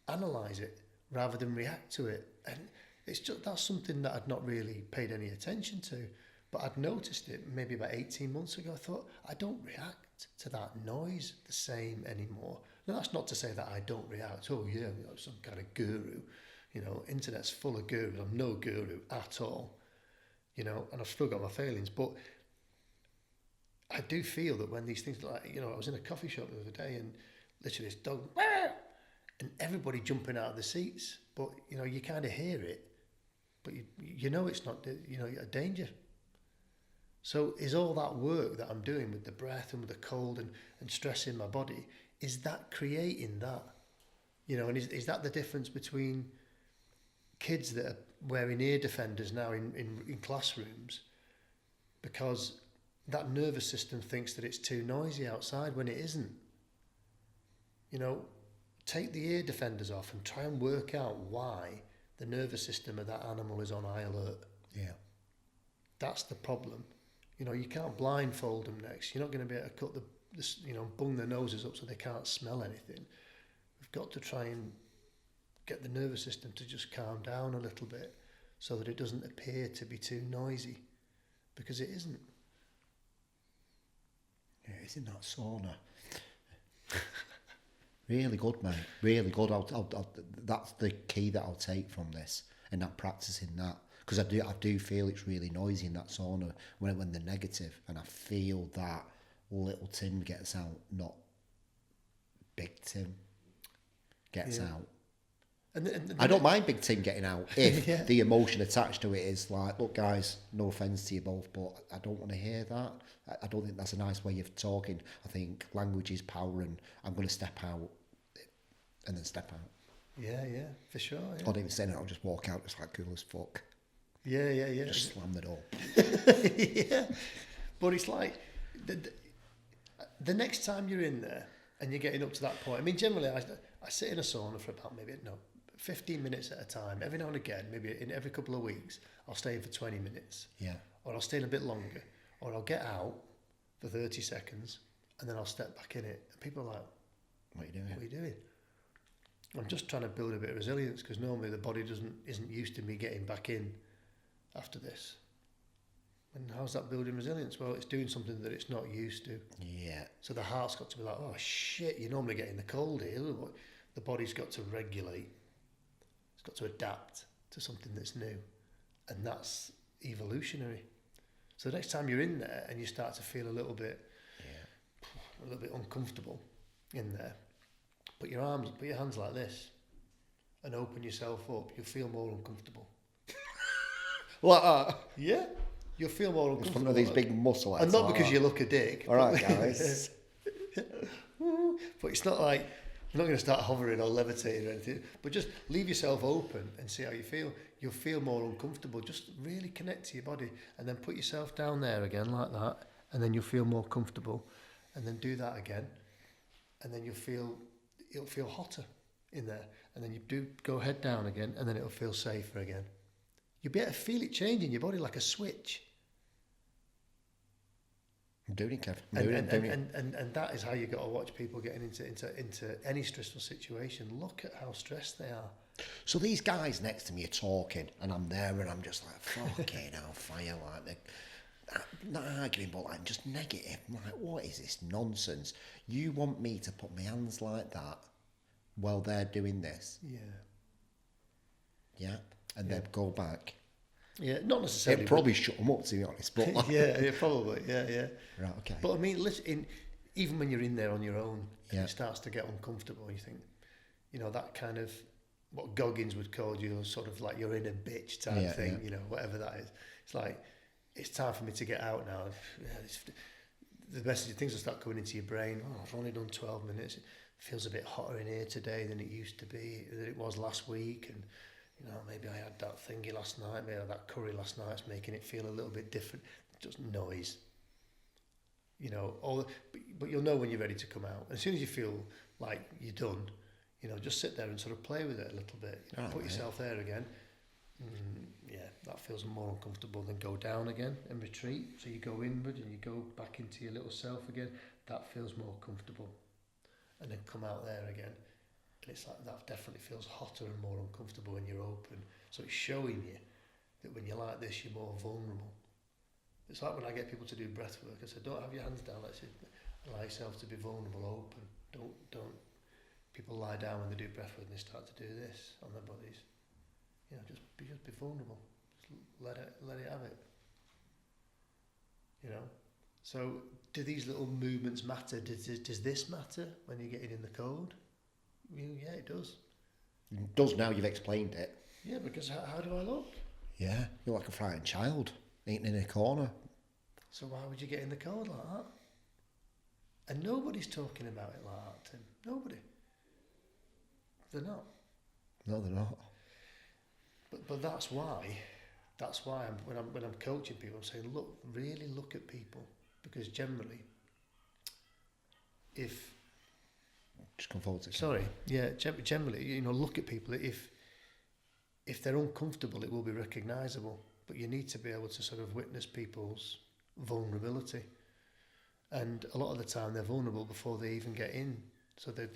analyse it rather than react to it. And that's something that I'd not really paid any attention to. But I'd noticed it maybe about 18 months ago. I thought, I don't react to that noise the same anymore. Now, that's not to say that I don't react. Oh, yeah, I'm some kind of guru. Internet's full of gurus. I'm no guru at all. And I've still got my failings. But I do feel that when these things, like, I was in a coffee shop the other day and literally this dog, and everybody jumping out of the seats. But, you kind of hear it. But it's not, a danger. So is all that work that I'm doing with the breath and with the cold and stressing my body, is that creating that? And is that the difference between kids that are wearing ear defenders now in classrooms because that nervous system thinks that it's too noisy outside when it isn't? Take the ear defenders off and try and work out why the nervous system of that animal is on high alert. Yeah. That's the problem. You can't blindfold them next. You're not going to be able to cut bung their noses up so they can't smell anything. We've got to try and get the nervous system to just calm down a little bit so that it doesn't appear to be too noisy, because it isn't. Yeah, isn't that sauna? Really good, mate. Really good. That's the key that I'll take from this, and that practicing that. Because I do feel it's really noisy in that sauna when they're negative, and I feel that little Tim gets out, not big Tim gets out. And I don't mind big Tim getting out if the emotion attached to it is like, look guys, no offence to you both, but I don't want to hear that. I don't think that's a nice way of talking. I think language is power, and I'm going to step out and then step out. Yeah, for sure. Yeah. I don't even say that, I'll just walk out just like cool as fuck. Yeah. Just slam the door. Yeah. But it's like, the next time you're in there and you're getting up to that point, I mean, generally I sit in a sauna for about 15 minutes at a time. Every now and again, maybe in every couple of weeks, I'll stay in for 20 minutes. Yeah. Or I'll stay in a bit longer. Or I'll get out for 30 seconds and then I'll step back in it. And people are like, what are you doing? I'm just trying to build a bit of resilience, because normally the body isn't used to me getting back in after this. And how's that building resilience? Well, it's doing something that it's not used to. Yeah. So the heart's got to be like, oh shit, you're normally getting the cold here. The body's got to regulate. It's got to adapt to something that's new. And that's evolutionary. So the next time you're in there and you start to feel a little bit uncomfortable in there, put your hands like this and open yourself up. You'll feel more uncomfortable. Like that? Yeah. You'll feel more uncomfortable. In front of these big muscle heads. And not because you look a dick. All right, guys. But it's not like you're not going to start hovering or levitating or anything. But just leave yourself open and see how you feel. You'll feel more uncomfortable. Just really connect to your body and then put yourself down there again like that. And then you'll feel more comfortable. And then do that again. And then it'll feel hotter in there. And then you do go head down again and then it'll feel safer again. You'll be able to feel it change in your body like a switch. I'm doing it, Kev. And that is how you got to watch people getting into any stressful situation. Look at how stressed they are. So these guys next to me are talking, and I'm there, and I'm just like, fucking hellfire, like they're not arguing, but like just negative. I'm like, what is this nonsense? You want me to put my hands like that while they're doing this? Yeah. Yeah, and then go back. Yeah, not necessarily. It probably shut them up, to be honest. But like, yeah, probably. Yeah. Right, okay. But I mean, listen, even when you're in there on your own, yeah. It starts to get uncomfortable. You think, that kind of what Goggins would call you, sort of like you're in a bitch type thing. Yeah. Whatever that is. It's like it's time for me to get out now. The message, things will start coming into your brain. Oh, I've only done 12 minutes. It feels a bit hotter in here today than it used to be, than it was last week, and. Maybe I had that thingy last night, maybe I had that curry last night, it's making it feel a little bit different. Just noise. But you'll know when you're ready to come out. As soon as you feel like you're done, just sit there and sort of play with it a little bit. Put yourself there again. That feels more uncomfortable than go down again and retreat. So you go inward and you go back into your little self again. That feels more comfortable. And then come out there again. And it's like that definitely feels hotter and more uncomfortable when you're open. So it's showing you that when you're like this, you're more vulnerable. It's like when I get people to do breath work, I say, don't have your hands down. Let's allow yourself to be vulnerable, open. Don't. People lie down when they do breath work and they start to do this on their bodies. Just be vulnerable. Just let it have it. So do these little movements matter? Does this matter when you're getting in the cold? Yeah, it does. It does now you've explained it. Yeah, because how do I look? Yeah, you're like a frightened child, eating in a corner. So why would you get in the cold like that? And nobody's talking about it like that, Tim. Nobody. They're not. No, they're not. But that's why when I'm coaching people, I'm saying, really look at people, because generally, if just come forward to generally, look at people. If they're uncomfortable, it will be recognisable. But you need to be able to sort of witness people's vulnerability. And a lot of the time, they're vulnerable before they even get in. So they're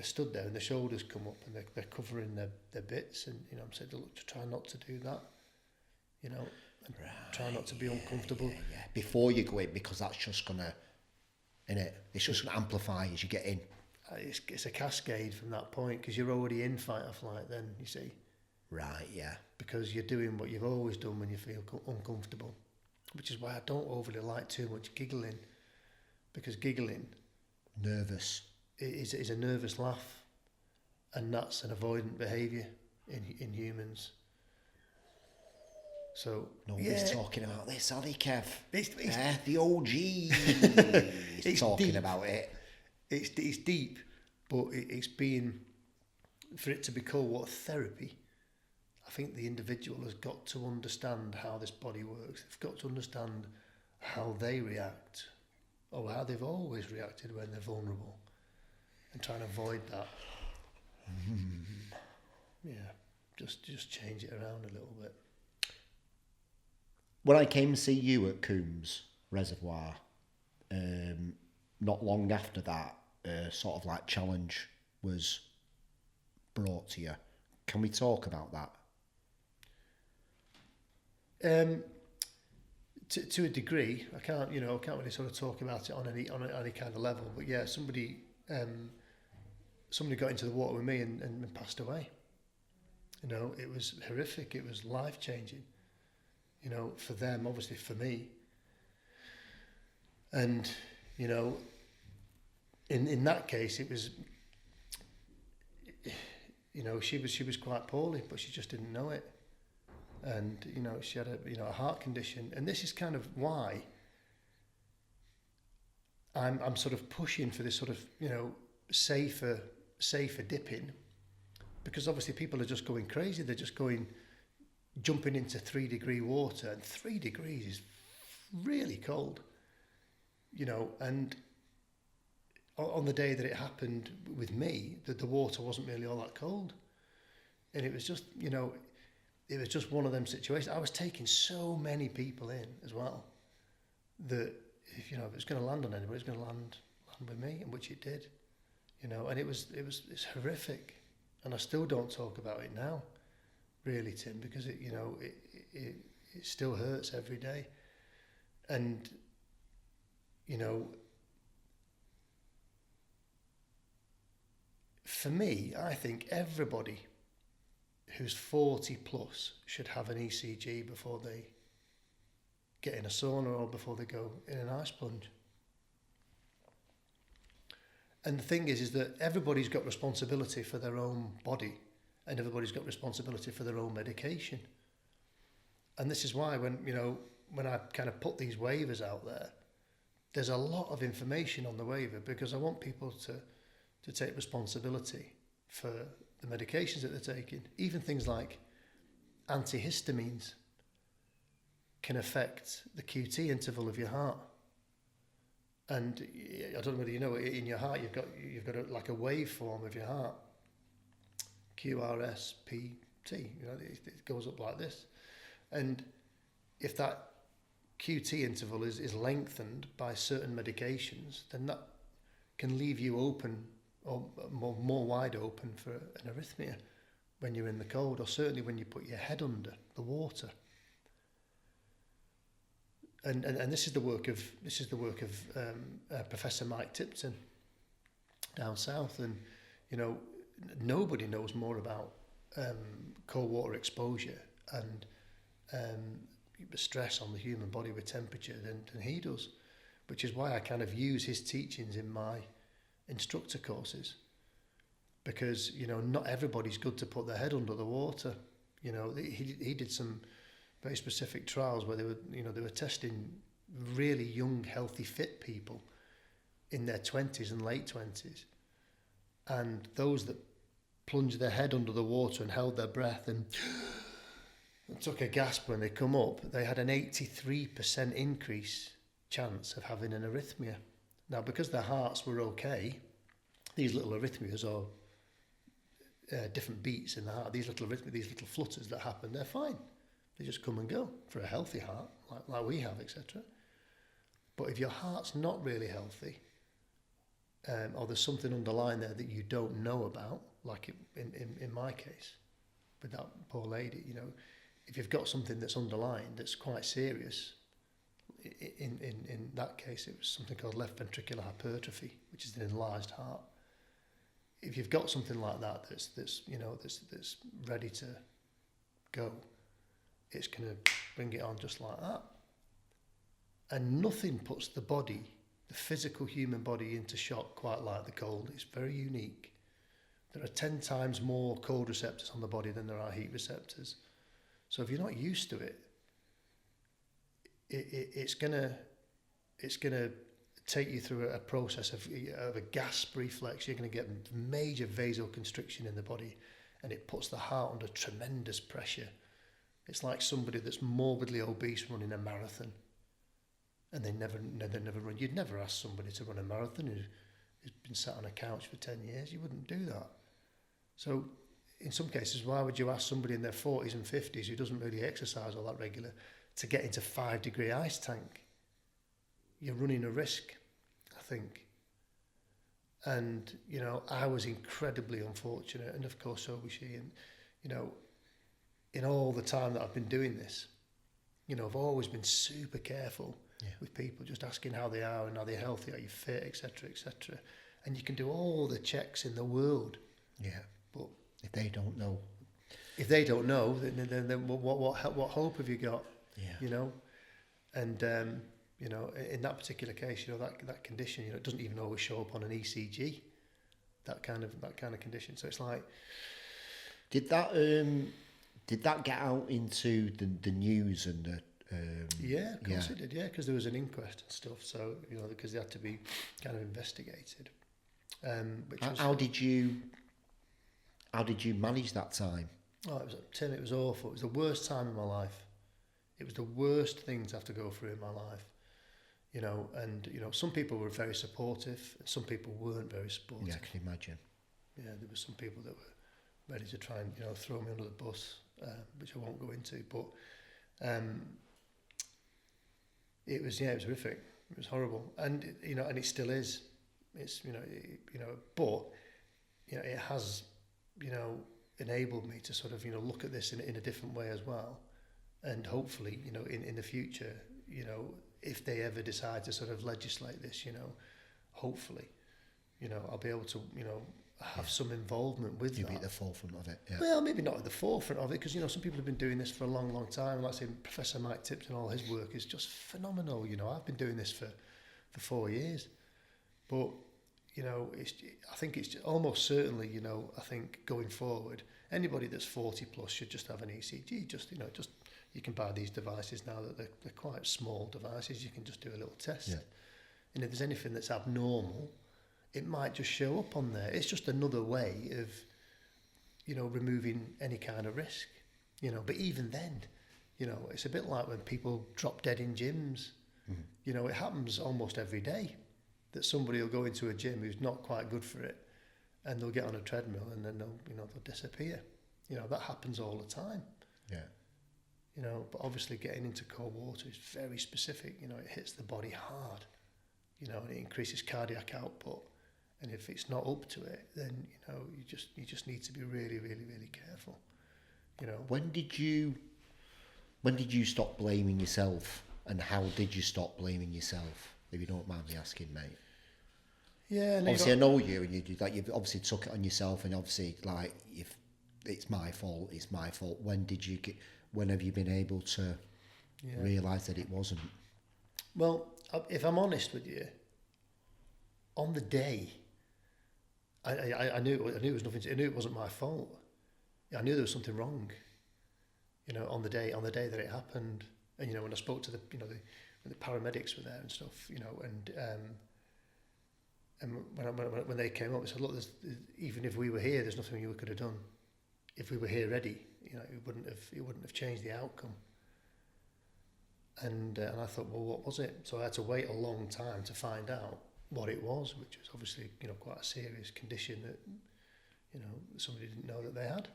stood there and their shoulders come up and they're covering their bits. And I'm saying, look, try not to do that. And try not to be uncomfortable. Yeah. Before you go in, because that's just gonna, it's just gonna amplify as you get in. It's a cascade from that point, because you're already in fight or flight then, you see. Right, yeah. Because you're doing what you've always done when you feel uncomfortable, which is why I don't overly like too much giggling, because giggling... Nervous. Is a nervous laugh, and that's an avoidant behaviour in humans. So nobody's talking about this, are they, Kev? It's the OG is talking deep. About it. It's deep, but it's being, for it to be called what therapy, I think the individual has got to understand how this body works. They've got to understand how they react, or how they've always reacted when they're vulnerable, and try and avoid that. Yeah, just change it around a little bit. When I came to see you at Coombs Reservoir, not long after that, sort of like challenge was brought to you. Can we talk about that? To a degree, I can't really sort of talk about it on any kind of level. But yeah, somebody got into the water with me and passed away. It was horrific. It was life changing. you know, for them, obviously for me. And, you know, in that case, it was, you know, she was quite poorly, but she just didn't know it. And, you know, she had a heart condition. And this is kind of why I'm sort of pushing for this sort of, you know, safer dipping, because obviously people are just going crazy. They're just jumping into 3-degree water, and 3 degrees is really cold, you know. And on the day that it happened with me, that the water wasn't really all that cold, and it was just, you know, it was just one of them situations. I was taking so many people in as well, that if, you know, if it's going to land on anybody, it's going to land with me, and which it did, you know. And it's horrific, and I still don't talk about it now, really, Tim, because it, you know, it still hurts every day. And, you know, for me, I think everybody who's 40 plus should have an ECG before they get in a sauna or before they go in an ice plunge. And the thing is that everybody's got responsibility for their own body, and everybody's got responsibility for their own medication. And this is why when I kind of put these waivers out there, there's a lot of information on the waiver, because I want people to take responsibility for the medications that they're taking. Even things like antihistamines can affect the QT interval of your heart. And I don't know whether you know, in your heart you've got like a waveform of your heart, QRS, PT. You know, it goes up like this. And if that QT interval is lengthened by certain medications, then that can leave you open, or more wide open, for an arrhythmia when you're in the cold, or certainly when you put your head under the water. And this is the work of Professor Mike Tipton down south. And, you know, nobody knows more about cold water exposure and stress on the human body with temperature than he does, which is why I kind of use his teachings in my instructor courses, because, you know, not everybody's good to put their head under the water. You know, he did some very specific trials where they were testing really young, healthy, fit people in their 20s and late 20s, and those that plunged their head under the water and held their breath and took a gasp when they come up, they had an 83% increase chance of having an arrhythmia. Now, because their hearts were okay, these little arrhythmias, or different beats in the heart, these little flutters that happen, they're fine. They just come and go for a healthy heart, like we have, etc. But if your heart's not really healthy, or there's something underlying there that you don't know about, like in my case, with that poor lady, you know, if you've got something that's underlying that's quite serious, in that case it was something called left ventricular hypertrophy, which is an enlarged heart. If you've got something like that that's ready to go, it's going to bring it on just like that. And nothing puts the body, the physical human body, into shock quite like the cold. It's very unique. There are 10 times more cold receptors on the body than there are heat receptors. So if you're not used to it, it's gonna take you through a process of a gasp reflex. You're going to get major vasoconstriction in the body, and it puts the heart under tremendous pressure. It's like somebody that's morbidly obese running a marathon, and they never run. You'd never ask somebody to run a marathon who's been sat on a couch for 10 years. You wouldn't do that. So in some cases, why would you ask somebody in their 40s and 50s who doesn't really exercise all that regular to get into 5-degree ice tank? You're running a risk, I think. And, you know, I was incredibly unfortunate, and of course so was she. And, you know, in all the time that I've been doing this, you know, I've always been super careful with people, just asking how they are and are they healthy, are you fit, etc., etc. And you can do all the checks in the world. Yeah. But if they don't know, then what hope have you got? Yeah. you know, and you know, in that particular case, you know, that condition, you know, it doesn't even always show up on an ECG, that kind of condition. So it's like, did that get out into the news and the yeah, of course it did, yeah, because there was an inquest and stuff, so, you know, because they had to be kind of investigated. How did you manage that time? Oh, Tim, it was awful. It was the worst time in my life. It was the worst thing to have to go through in my life. You know, and, you know, some people were very supportive, and some people weren't very supportive. Yeah, I can imagine. Yeah, there were some people that were ready to try and, you know, throw me under the bus, which I won't go into, but it was horrific. It was horrible, and you know, and it still is. It's but you know, it has, you know, enabled me to sort of, you know, look at this in a different way as well, and hopefully, you know, in the future, you know, if they ever decide to sort of legislate this, you know, hopefully, you know, I'll be able to, you know, have some involvement with that. You'll be at the forefront of it. Yeah. Well, maybe not at the forefront of it, because, you know, some people have been doing this for a long, long time. Like I say, Professor Mike Tipton, all his work is just phenomenal. You know, I've been doing this for 4 years, but, you know, I think it's almost certainly, you know, I think going forward, anybody that's 40 plus should just have an ECG. Just, you know, just, you can buy these devices now that they're quite small devices. You can just do a little test. Yeah. And if there's anything that's abnormal, it might just show up on there. It's just another way of, you know, removing any kind of risk, you know. But even then, you know, it's a bit like when people drop dead in gyms. Mm-hmm. You know, it happens almost every day that somebody will go into a gym who's not quite good for it, and they'll get on a treadmill and then they'll disappear. You know, that happens all the time. Yeah. You know, but obviously getting into cold water is very specific. You know, it hits the body hard. You know, and it increases cardiac output. And if it's not up to it, then, you know, you just need to be really, really, really careful. You know. When did you stop blaming yourself, and how did you stop blaming yourself? If you don't mind me asking, mate. Yeah. No, obviously, I know you, and you've obviously took it on yourself, and obviously, like, if it's my fault, it's my fault. When have you been able to realise that it wasn't? Well, if I'm honest with you, on the day, I knew it was nothing. I knew it wasn't my fault. I knew there was something wrong. You know, on the day that it happened, and, you know, when I spoke to the paramedics were there and stuff, you know, and when they came up, they said, look, even if we were here, there's nothing you could have done. If we were here ready, you know, it wouldn't have changed the outcome. And I thought, well, what was it? So I had to wait a long time to find out what it was, which was obviously, you know, quite a serious condition that, you know, somebody didn't know that they had.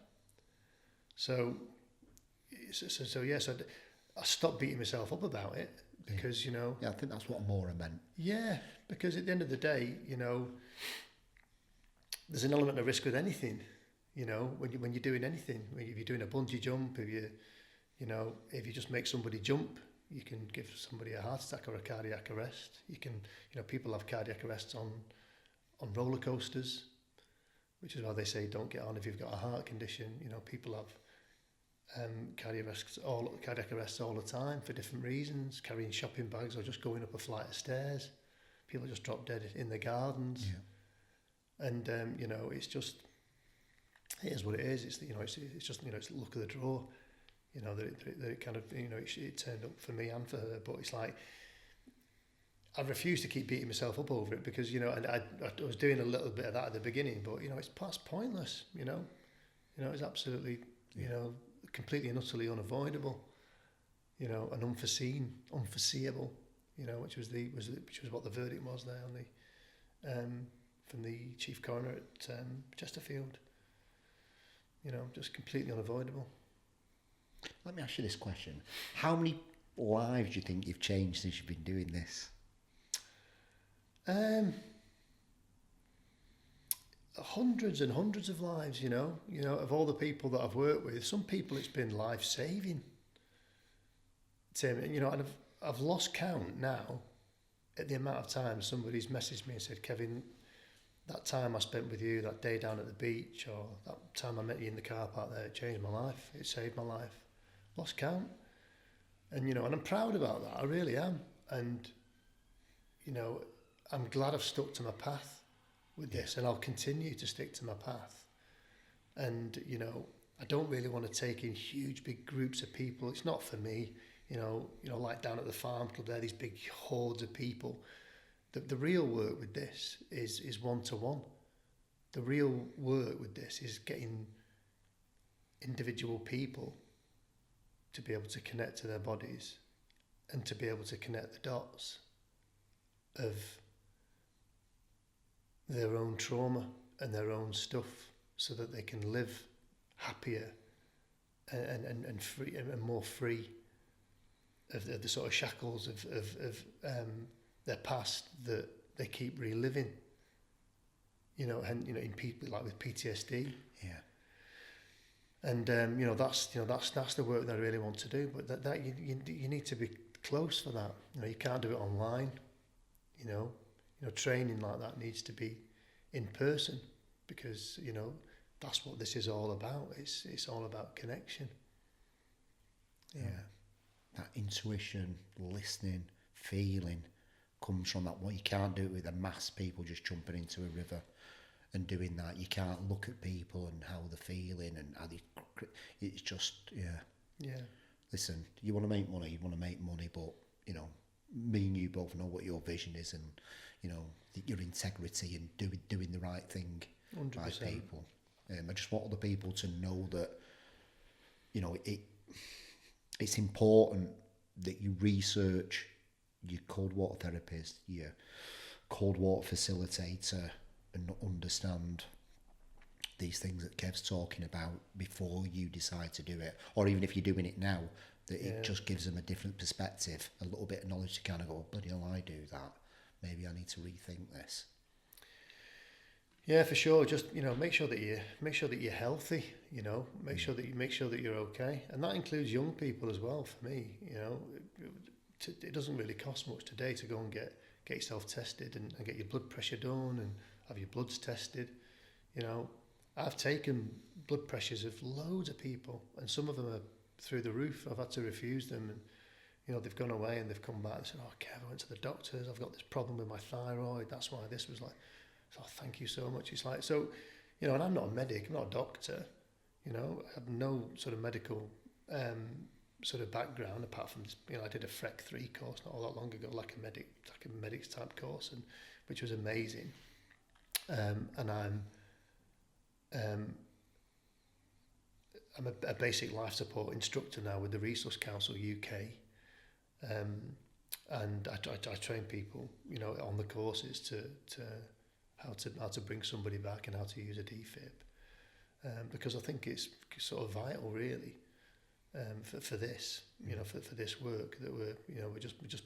So I stopped beating myself up about it, because, you know. Yeah, I think that's what Mora meant. Yeah, because at the end of the day, you know, there's an element of risk with anything, you know, when you're doing anything. If you're doing a bungee jump, if you just make somebody jump, you can give somebody a heart attack or a cardiac arrest. You can, you know, people have cardiac arrests on roller coasters, which is why they say don't get on if you've got a heart condition. You know, people have cardiac arrests all the time for different reasons, carrying shopping bags or just going up a flight of stairs. People just drop dead in the gardens. Yeah. And you know, it is what it is. It's, you know, it's just, you know, it's the luck of the draw. You know, that it kind of, you know, it turned up for me and for her. But it's like, I refuse to keep beating myself up over it, because, you know, and I was doing a little bit of that at the beginning, but, you know, it's past pointless, you know. You know, it's absolutely, you know, completely and utterly unavoidable, you know, and unforeseeable, you know, which was what the verdict was there on the from the chief coroner at Chesterfield. You know, just completely unavoidable. Let me ask you this question. How many lives do you think you've changed since you've been doing this? Hundreds and hundreds of lives, you know, of all the people that I've worked with. Some people it's been life-saving, Tim, you know, and I've lost count now at the amount of times somebody's messaged me and said, Kevin, that time I spent with you, that day down at the beach, or that time I met you in the car park there, it changed my life, it saved my life. Lost count. And, and I'm proud about that. I really am. And, I'm glad I've stuck to my path with this, and I'll continue to stick to my path. And, I don't really want to take in huge, big groups of people. It's not for me, like down at the farm club, there are these big hordes of people. The real work with this is one-to-one. The real work with this is getting individual people to be able to connect to their bodies and to be able to connect the dots of their own trauma and their own stuff so that they can live happier and free and more free of the sort of shackles of their past that they keep reliving. In people like with PTSD. Yeah. And that's the work that I really want to do. But that you need to be close for that. You can't do it online. Training like that needs to be in person, because that's what this is all about. It's all about connection. Yeah. That intuition, listening, feeling comes from that. What you can't do it with a mass people just jumping into a river and doing that. You can't look at people and how they're feeling and how they. It's just Yeah. Listen, you want to make money, but me and you both know what your vision is, and your integrity and doing the right thing 100%. by people. I just want other people to know that it's important that you research your cold water therapist, your cold water facilitator, and understand these things that Kev's talking about before you decide to do it, or even if you're doing it now, that it just gives them a different perspective, a little bit of knowledge to kind of go, bloody hell, I do that. Maybe I need to rethink this. Yeah, for sure. Just make sure that you're healthy. Make sure that you're okay, and that includes young people as well. For me, it doesn't really cost much today to go and get yourself tested and get your blood pressure done and have your bloods tested. I've taken blood pressures of loads of people, and some of them are through the roof. I've had to refuse them, and they've gone away and they've come back and said, "Oh, Kev, I went to the doctors. I've got this problem with my thyroid. That's why this was like." So thank you so much. It's like, so, and I'm not a medic, I'm not a doctor, I have no sort of medical sort of background apart from, I did a FREC 3 course not all that long ago, like a medics type course, and which was amazing. And I'm a basic life support instructor now with the Resource Council UK. And I train people, on the courses to how to bring somebody back and how to use a defib, because I think it's sort of vital, really, for this, for this work that we're just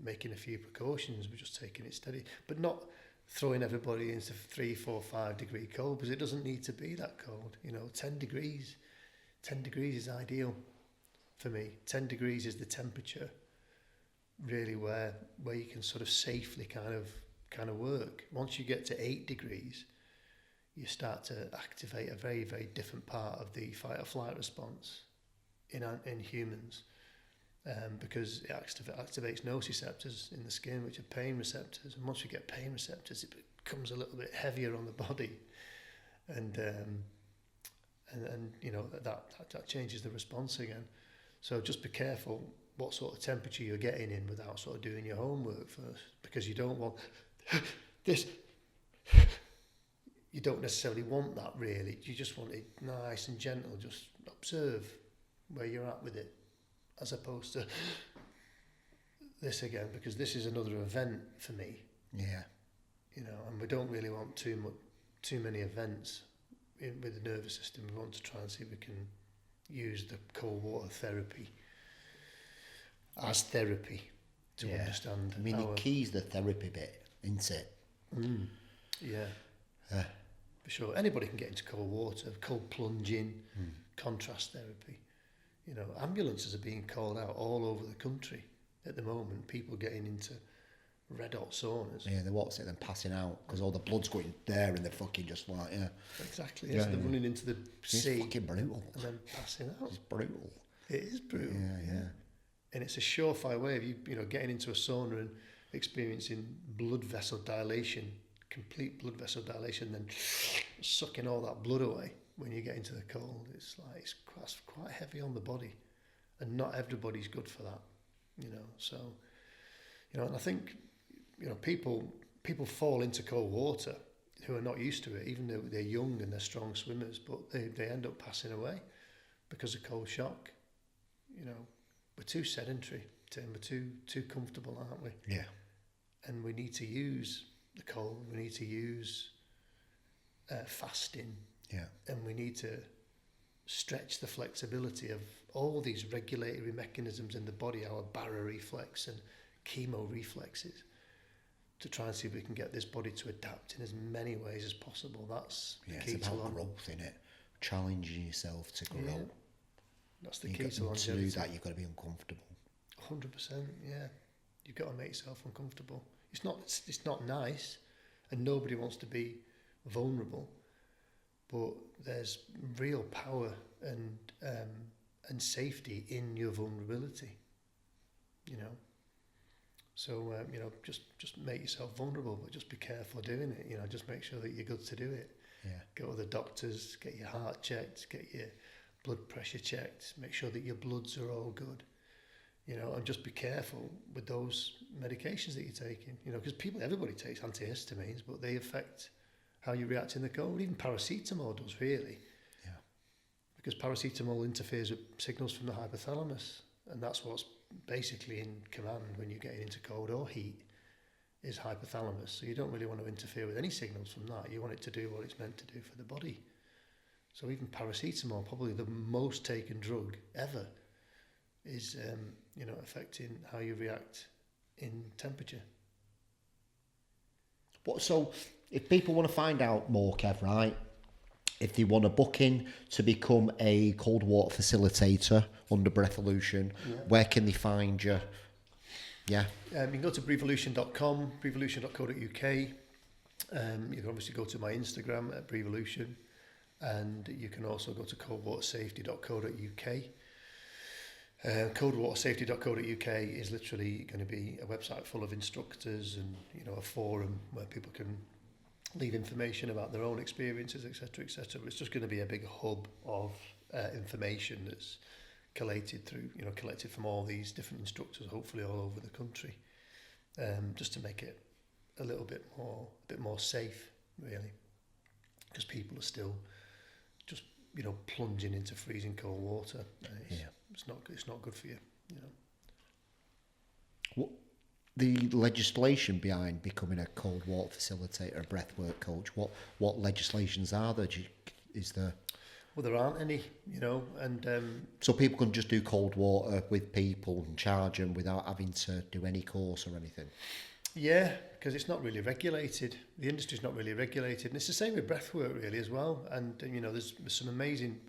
making a few precautions. We're just taking it steady, but not throwing everybody into 3, 4, 5 degree cold, because it doesn't need to be that cold. 10 degrees is ideal for me. 10 degrees is the temperature, really, where you can sort of safely kind of work. Once you get to 8 degrees, you start to activate a very, very different part of the fight or flight response in humans, because it activates nociceptors in the skin, which are pain receptors. And once you get pain receptors, it becomes a little bit heavier on the body, and that changes the response again. So just be careful what sort of temperature you're getting in without sort of doing your homework first, because you don't want this. You don't necessarily want that, really. You just want it nice and gentle. Just observe where you're at with it, as opposed to this again, because this is another event for me. Yeah. And we don't really want too many events with the nervous system. We want to try and see if we can use the cold water therapy as therapy to understand. I mean, the key's the therapy bit, isn't it? Yeah. For sure. Anybody can get into cold water, cold plunging, contrast therapy. Ambulances are being called out all over the country at the moment. People getting into red hot saunas. Yeah, they're what's it, then passing out because all the blood's going there and they're fucking just like, Exactly. Yeah, so they're running into the sea. It's fucking brutal. And then passing out. It's brutal. It is brutal. Yeah. And it's a surefire way of you know, getting into a sauna and experiencing blood vessel dilation, complete blood vessel dilation, then sucking all that blood away when you get into the cold. It's like, it's quite heavy on the body, and not everybody's good for that, you know. So, you know, and I think, you know, people fall into cold water who are not used to it, even though they're young and they're strong swimmers, but they end up passing away because of cold shock. You know, we're too sedentary, Tim. We're too comfortable, aren't we? Yeah. And we need to use the cold. We need to use fasting. Yeah. And we need to stretch the flexibility of all these regulatory mechanisms in the body, our barrier reflex and chemo reflexes, to try and see if we can get this body to adapt in as many ways as possible. That's the key it's to about growth, isn't it? Challenging yourself to grow. Yeah. That's the key to longevity. To do that, you've got to be uncomfortable. 100%, yeah. You've got to make yourself uncomfortable. It's not nice, and nobody wants to be vulnerable, but there's real power and safety in your vulnerability, you know. So, you know, just make yourself vulnerable, but just be careful doing it. You know, just make sure that you're good to do it. Yeah. Go to the doctors, get your heart checked, get your blood pressure checked, make sure that your bloods are all good. You know, and just be careful with those medications that you're taking. You know, because everybody takes antihistamines, but they affect how you react in the cold. Even paracetamol does, really. Yeah. Because paracetamol interferes with signals from the hypothalamus, and that's what's basically in command when you're getting into cold or heat, is hypothalamus. So you don't really want to interfere with any signals from that. You want it to do what it's meant to do for the body. So even paracetamol, probably the most taken drug ever, is you know, affecting how you react in temperature. So if people want to find out more, Kev, right, if they want to book in to become a cold water facilitator under Breatheolution, where can they find you? Yeah. You can go to breatheolution.com, breatheolution.co.uk. You can obviously go to my Instagram at Breatheolution, and you can also go to coldwatersafety.co.uk. Coldwatersafety.co.uk is literally going to be a website full of instructors and, you know, a forum where people can leave information about their own experiences, etc., etc. It's just going to be a big hub of information that's collected from all these different instructors, hopefully all over the country, just to make it a bit more safe, really, because people are still just, you know, plunging into freezing cold water. It's not good for you, you know. What the legislation behind becoming a cold water facilitator, a breathwork coach? What legislations are there? Is there? Well, there aren't any, you know, and so people can just do cold water with people and charge them without having to do any course or anything. Yeah, because it's not really regulated. The industry's not really regulated, and it's the same with breathwork really as well. And you know, there's some amazing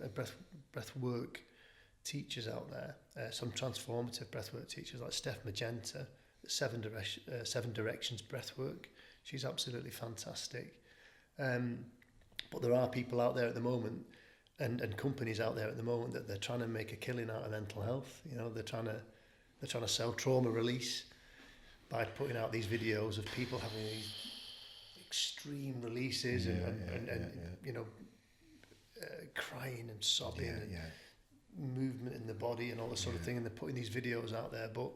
breathwork teachers out there, some transformative breathwork teachers like Steph Magenta, Seven Directions Breathwork. She's absolutely fantastic. But there are people out there at the moment, and companies out there at the moment, that they're trying to make a killing out of mental health. You know, they're trying to sell trauma release by putting out these videos of people having these extreme releases and you know, crying and sobbing and movement in the body and all this sort of thing, and they're putting these videos out there, but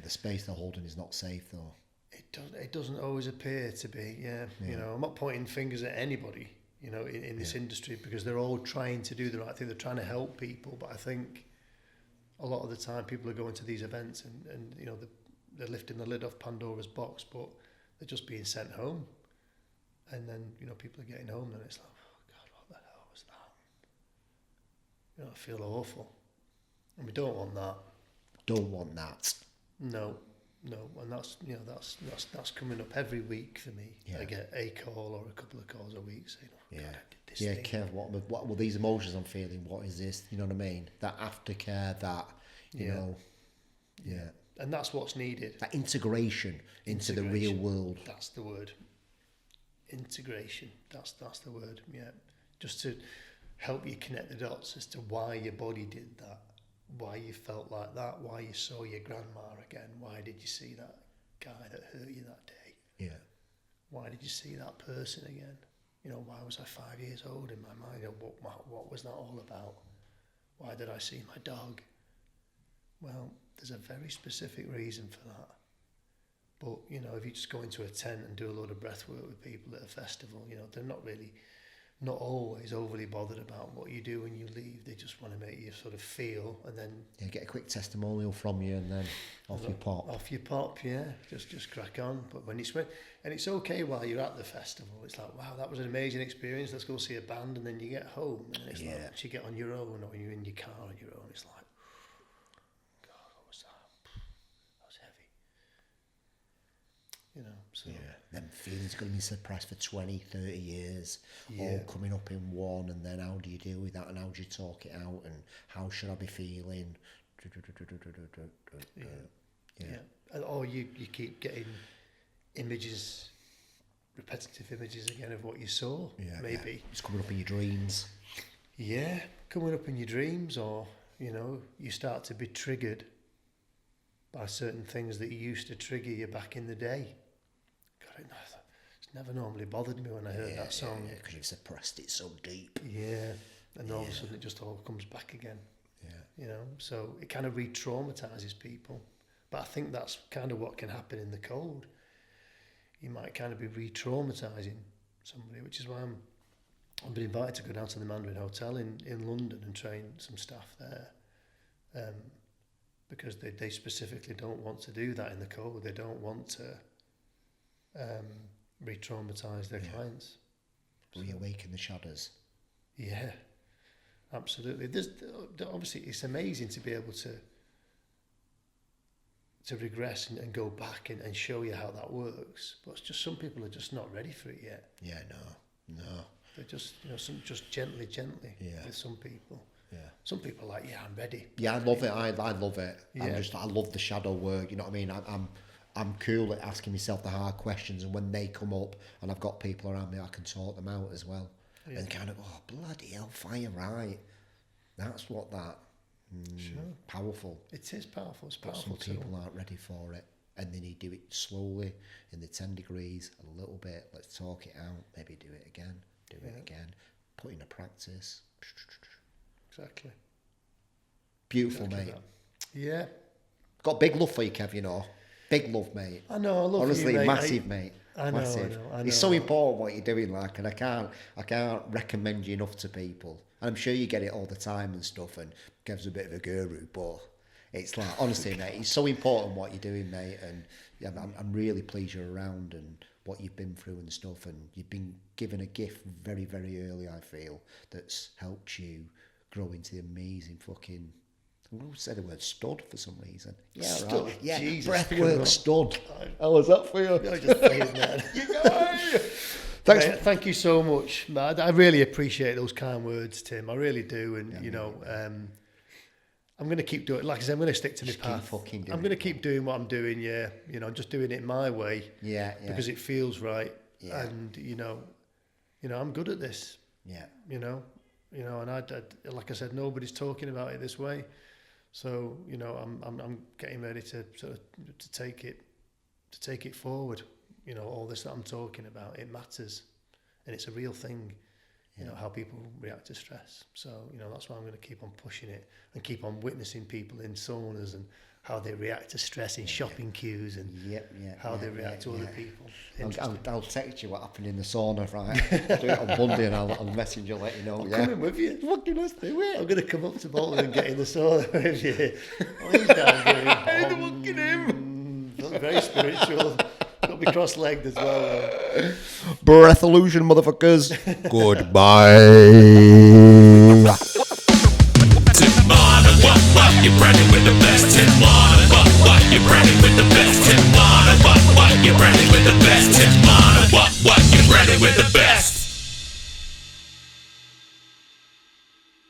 the space they're holding is not safe though. It doesn't always appear to be. You know, I'm not pointing fingers at anybody, you know, in this industry, because they're all trying to do the right thing. They're trying to help people, but I think a lot of the time people are going to these events and you know, they're lifting the lid off Pandora's box, but they're just being sent home. And then, you know, people are getting home and it's like, oh God, what the hell was that? You know, I feel awful. And we don't want that. Don't want that. No. And that's, you know, that's coming up every week for me. I get a call or a couple of calls a week saying, oh God, I did this thing. Kev, what were these emotions I'm feeling? What is this? You know what I mean? That aftercare, that, you know. Yeah. And that's what's needed. That integration into the real world. That's the word. Integration. That's the word. Yeah. Just to help you connect the dots as to why your body did that. why you felt like that, why you saw your grandma again, why did you see that guy that hurt you that day? Yeah. Why did you see that person again? You know, why was I 5 years old in my mind? You know, what was that all about? Why did I see my dog? Well, there's a very specific reason for that. But, you know, if you just go into a tent and do a load of breath work with people at a festival, you know, they're not always overly bothered about what you do when you leave. They just want to make you sort of feel, and then... Yeah, get a quick testimonial from you, and then off you pop. Off you pop, yeah. Just crack on. But when and it's okay while you're at the festival. It's like, wow, that was an amazing experience. Let's go see a band, and then you get home, and it's like, once you get on your own, or you're in your car on your own, it's like, God, what was that? That was heavy. You know, so... Yeah, them feelings going to be suppressed for 20, 30 years, Yeah. all coming up in one, and then how do you deal with that, and how do you talk it out, and how should I be feeling? Yeah. Or you keep getting images, repetitive images again of what you saw, maybe. Yeah. It's coming up in your dreams. Yeah, coming up in your dreams, or, you know, you start to be triggered by certain things that used to trigger you back in the day. God, it's never normally bothered me when I heard that song. Yeah, because you've suppressed it so deep. Yeah, and all of a sudden it just all comes back again. Yeah. You know, so it kind of re-traumatises people. But I think that's kind of what can happen in the cold. You might kind of be re-traumatising somebody, which is why I've been invited to go down to the Mandarin Hotel in London and train some staff there. Because they specifically don't want to do that in the cold. They don't want to re-traumatise their clients. Reawaken the shadows. Yeah, absolutely. There's obviously, it's amazing to be able to regress and go back and show you how that works. But it's just some people are just not ready for it yet. Yeah, no. They're just, you know, just gently with some people. Yeah. Some people are like, yeah, I'm ready. Yeah, I love it. I love it. Yeah. I love the shadow work. You know what I mean? I'm cool at asking myself the hard questions, and when they come up, and I've got people around me, I can sort them out as well. Yeah. And kind of, oh bloody hell, fire right. That's what that. Sure. Powerful. It is powerful. It's But powerful. some people aren't ready for it, and then you do it slowly in the 10 degrees, a little bit. Let's talk it out. Maybe do it again. Do it again. Put in a practice. Exactly. Beautiful, Exactly mate. that. Yeah. Got big love for you, Kev, you know. Big love, mate. I know, I love Honestly, you, mate. massive, mate. I know, massive. I know. It's so important what you're doing, like, and I can't recommend you enough to people. And I'm sure you get it all the time and stuff, and Kev's a bit of a guru, but it's like, honestly, mate, it's so important what you're doing, mate, and yeah, I'm really pleased you're around and what you've been through and stuff, and you've been given a gift very, very early, I feel, that's helped you grow into the amazing fucking... I'm going to say the word stud for some reason. Yeah, Stud. right. Yeah, Jesus Breathwork Christ. stud. How was that for you? You're just playing that. Thanks. Mate, thank you so much, man. I really appreciate those kind words, Tim. I really do. And, you know, I'm going to keep doing it. Like I said, I'm going to stick to my path. I'm going to keep doing what I'm doing, yeah. You know, just doing it my way. Yeah. Because it feels right. Yeah. And, you know, I'm good at this. Yeah. You know, and I like I said, nobody's talking about it this way. So, you know, I'm getting ready to sort of to take it forward. You know, all this that I'm talking about, it matters, and it's a real thing. You know, how people react to stress. So, you know, that's why I'm going to keep on pushing it and keep on witnessing people in saunas and how they react to stress in shopping queues and how they react to other people. I'll text you what happened in the sauna, right? I'll do it on Monday and I'll message you, let you know. I'm coming with you. Fucking let's do it. I'm going to come up to Bolton and get in the sauna with you. What he's down doing? him. Very spiritual. Got to be cross-legged as well. Breatholution, motherfuckers. Goodbye. Tim Marner, what, you're ready with the best. Tim Marner, what, you're ready with the best. Tim Marner, what, you're ready with the best. Tim Marner, what, you're ready with the best.